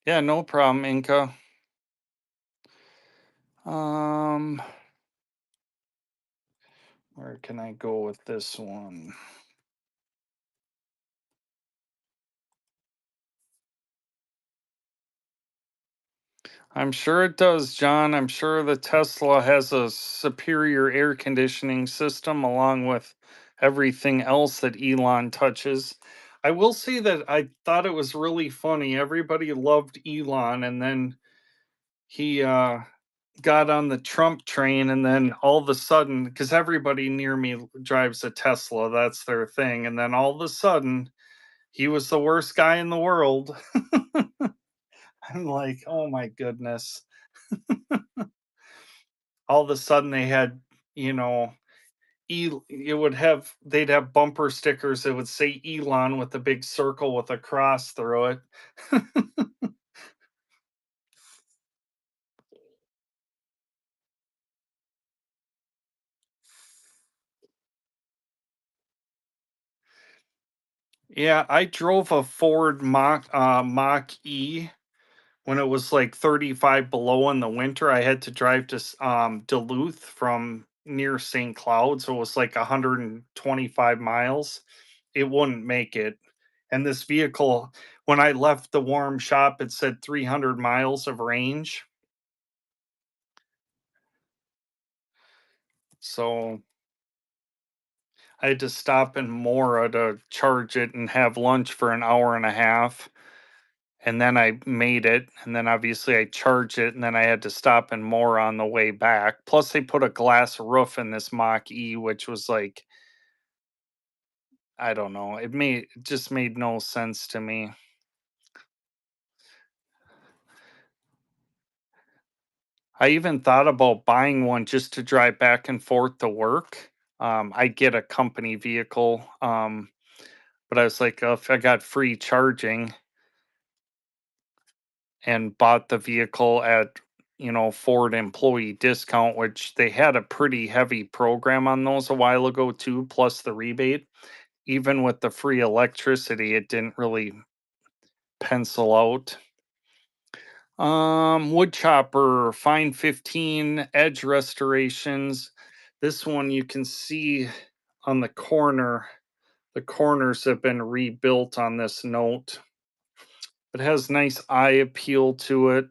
Yeah, no problem, Inca. Um, where can I go with this one? I'm sure it does, John. I'm sure the Tesla has a superior air conditioning system along with everything else that Elon touches. I will say that I thought it was really funny. Everybody loved Elon, and then he got on the Trump train, and then all of a sudden, because everybody near me drives a Tesla, that's their thing. And then all of a sudden, he was the worst guy in the world. I'm like, oh my goodness. All of a sudden they had, you know, they'd have bumper stickers that would say Elon with a big circle with a cross through it. Yeah, I drove a Ford Mach E when it was like 35 below in the winter. I had to drive to Duluth from near St. Cloud, so it was like 125 miles. It wouldn't make it. And this vehicle, when I left the warm shop, it said 300 miles of range. So I had to stop in Mora to charge it and have lunch for an hour and a half. And then I made it. And then obviously I charged it. And then I had to stop in Mora on the way back. Plus, they put a glass roof in this Mach E, which was like, I don't know. It just made no sense to me. I even thought about buying one just to drive back and forth to work. I get a company vehicle, but I was like, if I got free charging and bought the vehicle at, Ford employee discount, which they had a pretty heavy program on those a while ago too, plus the rebate. Even with the free electricity, it didn't really pencil out. Wood chopper, fine 15, edge restorations. This one you can see on the corner. The corners have been rebuilt on this note. It has nice eye appeal to it.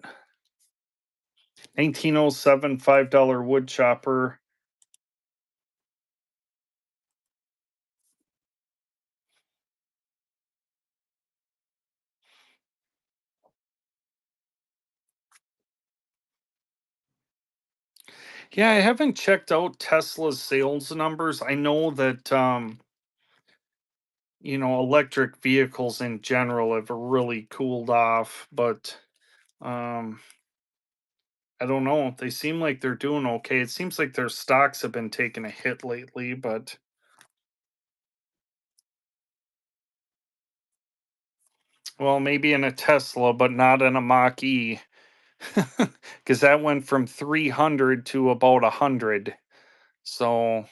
1907 $5 wood chopper. Yeah, I haven't checked out Tesla's sales numbers. I know that electric vehicles in general have really cooled off, but um I don't know. They seem like they're doing okay. It seems like their stocks have been taking a hit lately, but well, maybe in a Tesla, but not in a Mach E. Because that went from 300 to about 100. So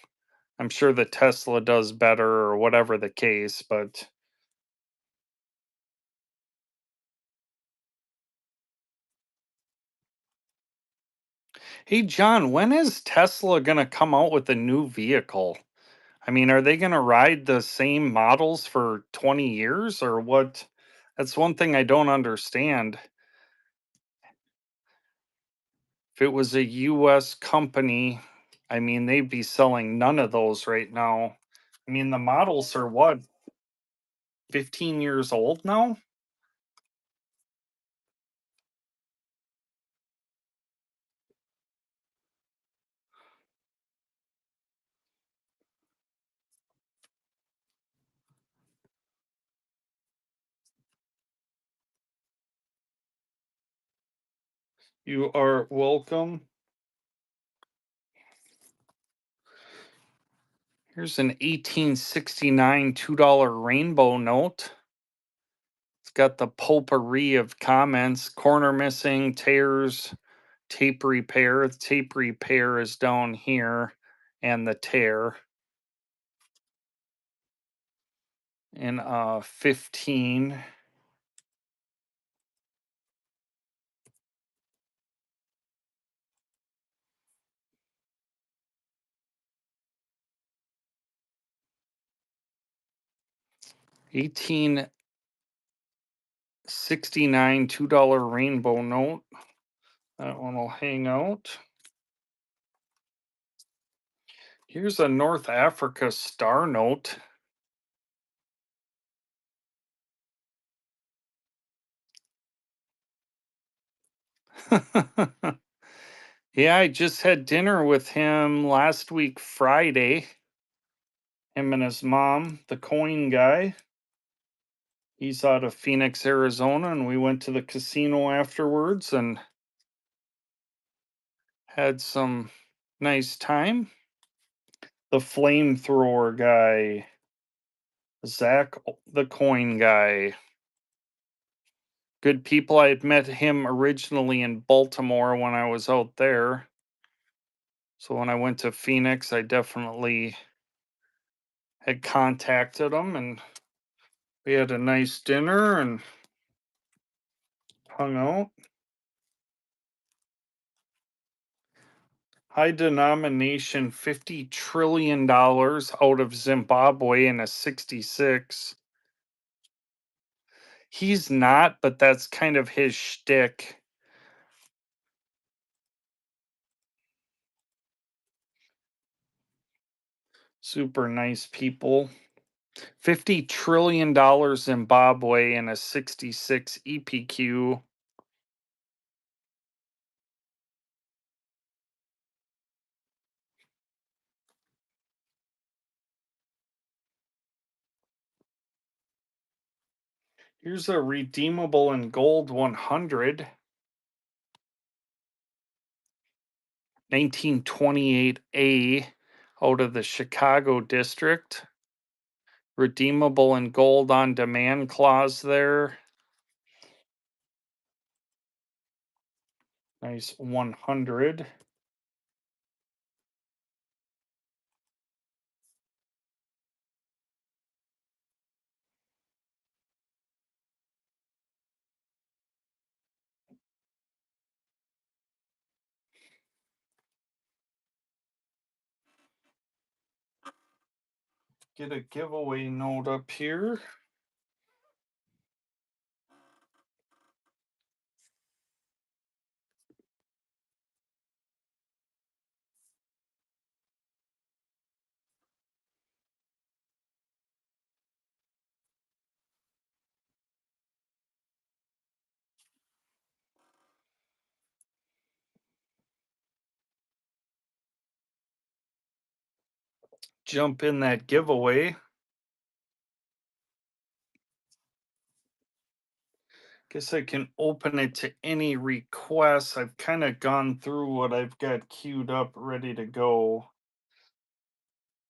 I'm sure the Tesla does better or whatever the case, but hey, John, when is Tesla going to come out with a new vehicle? I mean, are they going to ride the same models for 20 years or what? That's one thing I don't understand. If it was a US company, I mean, they'd be selling none of those right now. I mean, the models are what, 15 years old now? You are welcome. Here's an 1869 $2 rainbow note. It's got the potpourri of comments, corner missing, tears, tape repair. The tape repair is down here, and the tear. In 15. 1869 $2 rainbow note. That one will hang out. Here's a North Africa star note. Yeah, I just had dinner with him last week, Friday. Him and his mom, the coin guy. He's out of Phoenix, Arizona, and we went to the casino afterwards and had some nice time. The flamethrower guy, Zach, the coin guy. Good people. I had met him originally in Baltimore when I was out there. So when I went to Phoenix, I definitely had contacted him and we had a nice dinner and hung out. High denomination $50 trillion out of Zimbabwe in a 66. He's not, but that's kind of his shtick. Super nice people. $50 trillion Zimbabwe in a 66 EPQ. Here's a redeemable in gold 100. 1928A out of the Chicago district. Redeemable in gold on demand clause there. Nice 100. get a giveaway note up here. Jump in that giveaway. Guess I can open it to any requests. I've kind of gone through what I've got queued up, ready to go.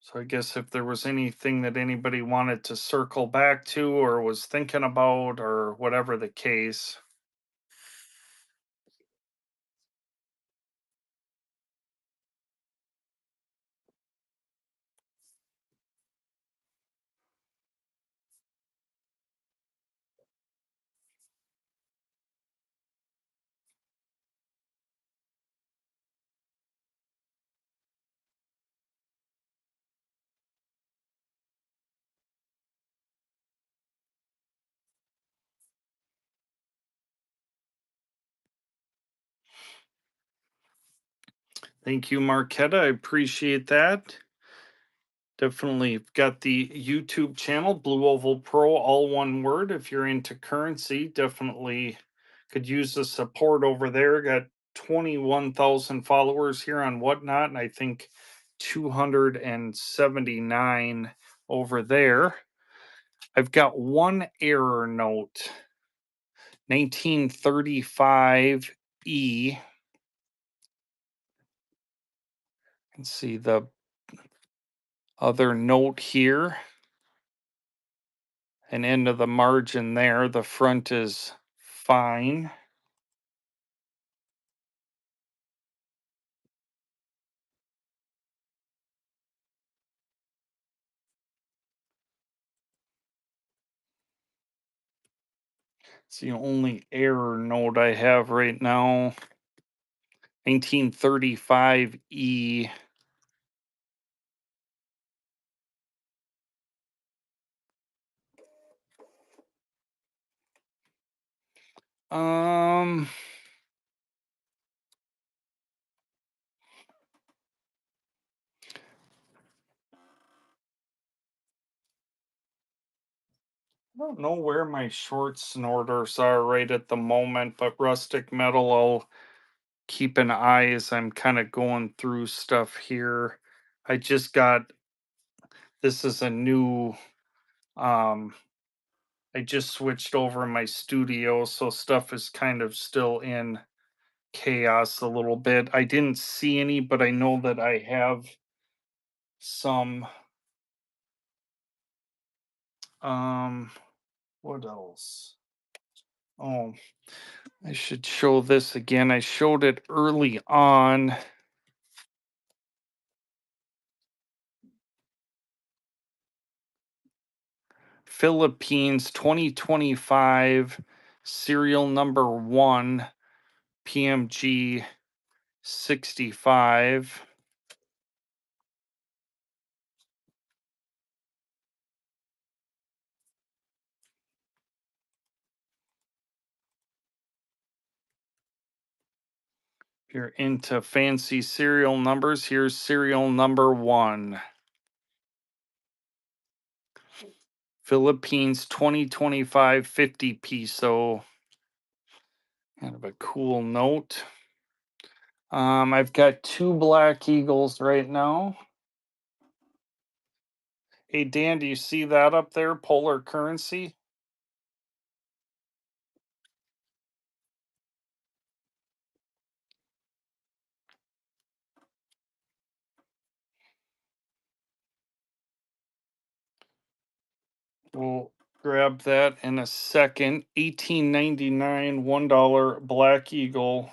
So I guess if there was anything that anybody wanted to circle back to or was thinking about or whatever the case. Thank you, Marquetta. I appreciate that. Definitely got the YouTube channel, Blue Oval Pro, all one word. If you're into currency, definitely could use the support over there. Got 21,000 followers here on Whatnot, and I think 279 over there. I've got one error note, 1935E. And see the other note here, and end of the margin there. The front is fine. It's the only error note I have right now. 1935E. Um, I don't know where my short snorters are right at the moment, but rustic metal, I'll keep an eye as I'm kind of going through stuff here. I just got this is a new um I just switched over my studio, so stuff is kind of still in chaos a little bit. I didn't see any, but I know that I have some um what else? Oh, I should show this again. I showed it early on. Philippines 2025 serial number 1 PMG 65. If you're into fancy serial numbers, here's serial number 1. Philippines 2025 50 peso. Kind of a cool note. I've got 2 Black Eagles right now. Hey Dan, do you see that up there? Polar currency. We'll grab that in a second. 18.99, $1 Black Eagle.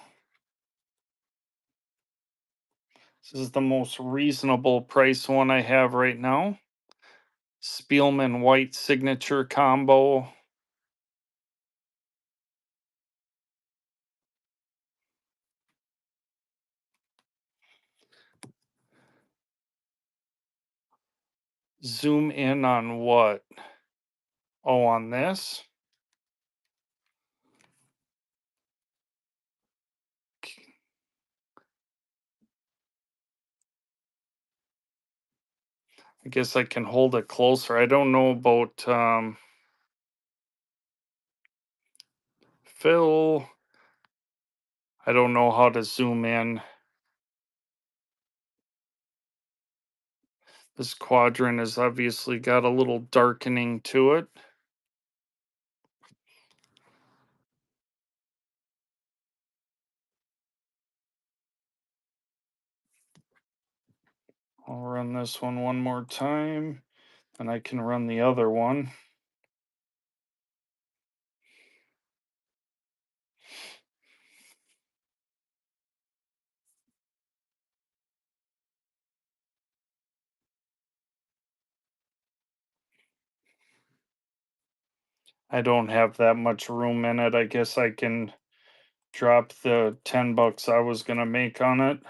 This is the most reasonable price one I have right now. Spielman White Signature Combo. Zoom in on what? Oh, on this? I guess I can hold it closer. I don't know about Phil. I don't know how to zoom in. This quadrant has obviously got a little darkening to it. I'll run this one more time, and I can run the other one. I don't have that much room in it. I guess I can drop the $10 I was gonna make on it.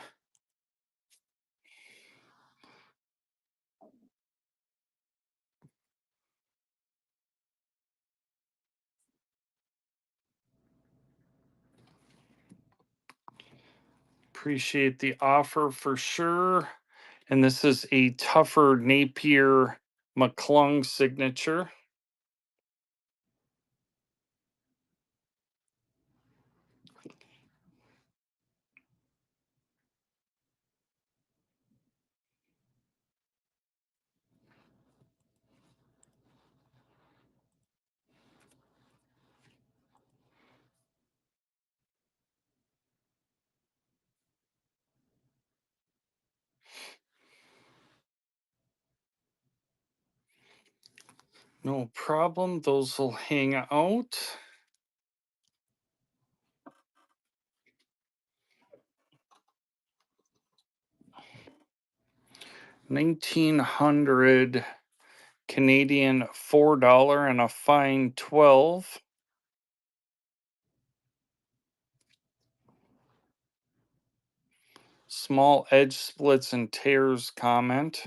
Appreciate the offer for sure. And this is a tougher Napier McClung signature. No problem. Those will hang out. $1,900 Canadian $4 and a fine 12. Small edge splits and tears comment.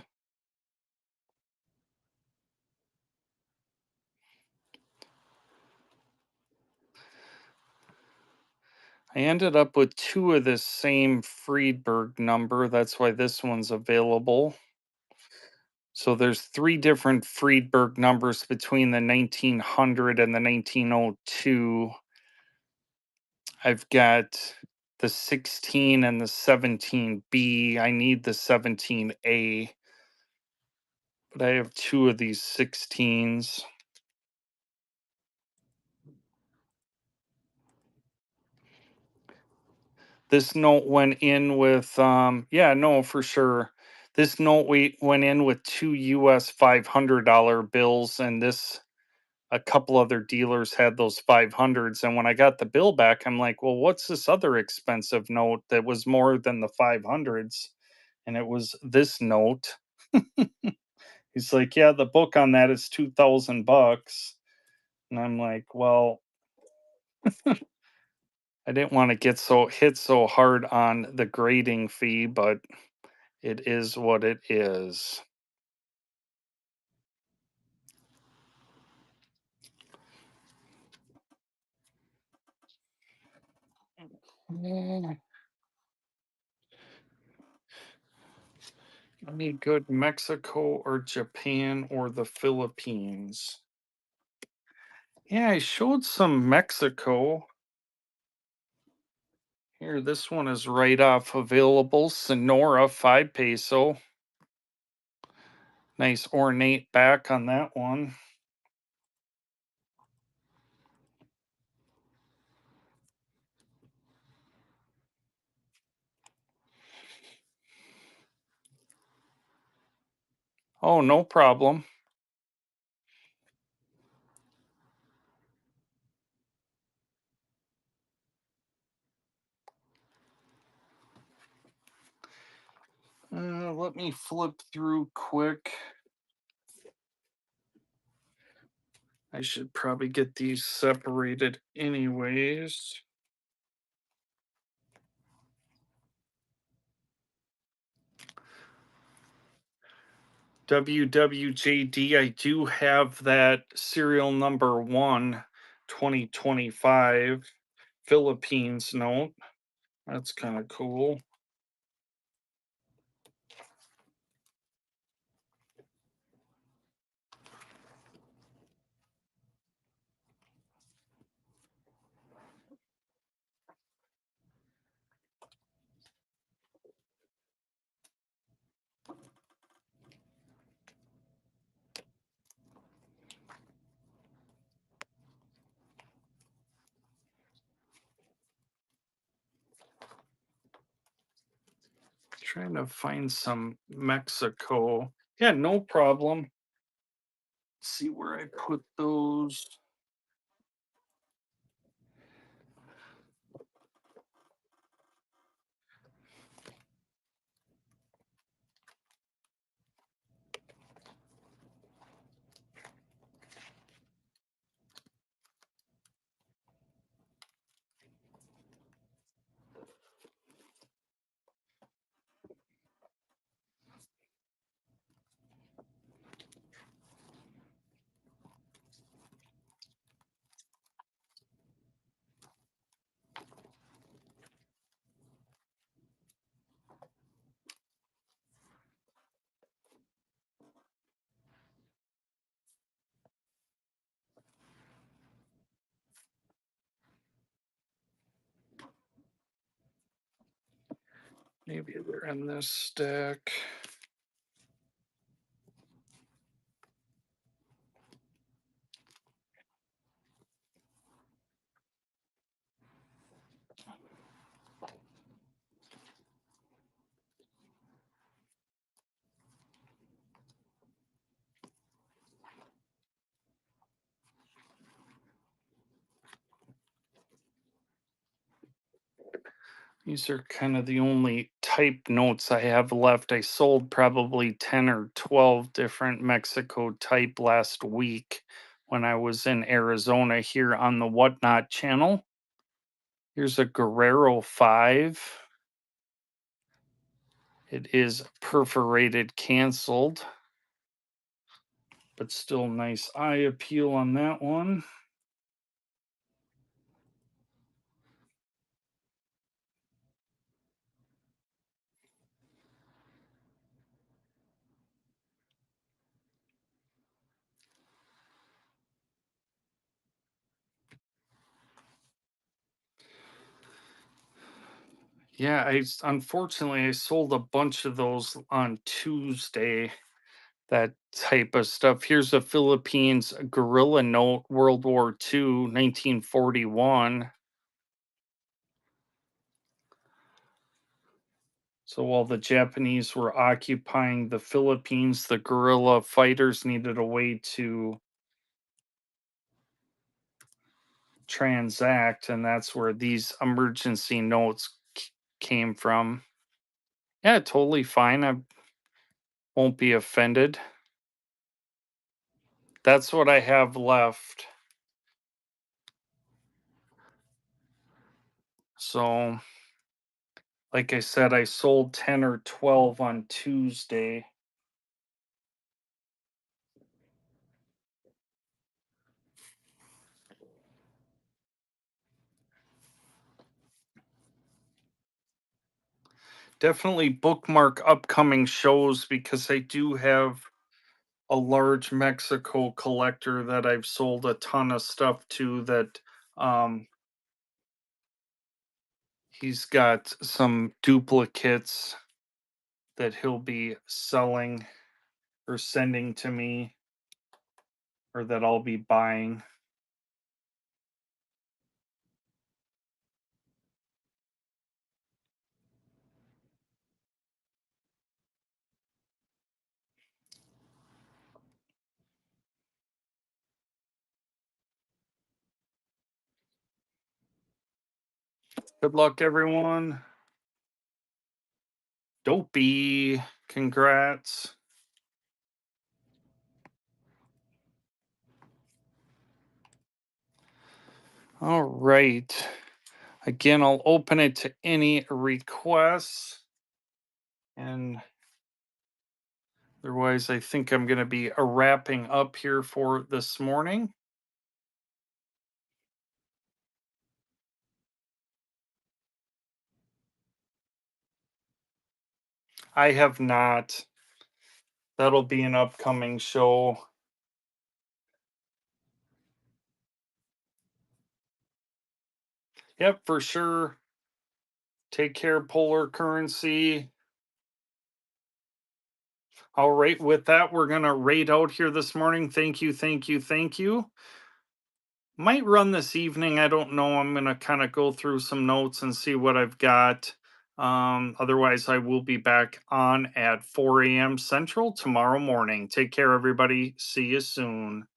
I ended up with two of this same Friedberg number. That's why this one's available. So there's three different Friedberg numbers between the 1900 and the 1902. I've got the 16 and the 17B. I need the 17A, but I have two of these 16s. This note went in with, yeah, no, for sure. This note went in with two US $500 bills, and this a couple other dealers had those 500s. And when I got the bill back, I'm like, well, what's this other expensive note that was more than the 500s? And it was this note. He's like, yeah, the book on that is $2,000. And I'm like, well, I didn't want to get so hit so hard on the grading fee, but it is what it is. Any good Mexico or Japan or the Philippines? Yeah, I showed some Mexico. Here, this one is right off available. Sonora, 5 peso. Nice ornate back on that one. Oh, no problem. Let me flip through quick. I should probably get these separated anyways. WWJD, I do have that serial number 2025 Philippines note. That's kind of cool. Trying to find some Mexico. Yeah, no problem. See where I put those. Maybe they're in this stack. These are kind of the only type notes I have left. I sold probably 10 or 12 different Mexico type last week when I was in Arizona here on the Whatnot channel. Here's a Guerrero 5. It is perforated canceled, but still nice eye appeal on that one. Yeah, unfortunately I sold a bunch of those on Tuesday. That type of stuff. Here's a Philippines guerrilla note, World War II, 1941. So while the Japanese were occupying the Philippines, the guerrilla fighters needed a way to transact, and that's where these emergency notes came from. Yeah, totally fine. I won't be offended. That's what I have left. So, like I said, I sold 10 or 12 on Tuesday. Definitely bookmark upcoming shows because I do have a large Mexico collector that I've sold a ton of stuff to that um he's got some duplicates that he'll be selling or sending to me or that I'll be buying. Good luck everyone. Dopey. Congrats. All right. Again, I'll open it to any requests and Otherwise, I think I'm going to be wrapping up here for this morning. I have not. That'll be an upcoming show. Yep, for sure. Take care, Polar Currency. All right, with that, we're going to rate out here this morning. Thank you, thank you, thank you. Might run this evening. I don't know. I'm going to kind of go through some notes and see what I've got. Otherwise, I will be back on at 4 a.m. Central tomorrow morning. Take care, everybody. See you soon.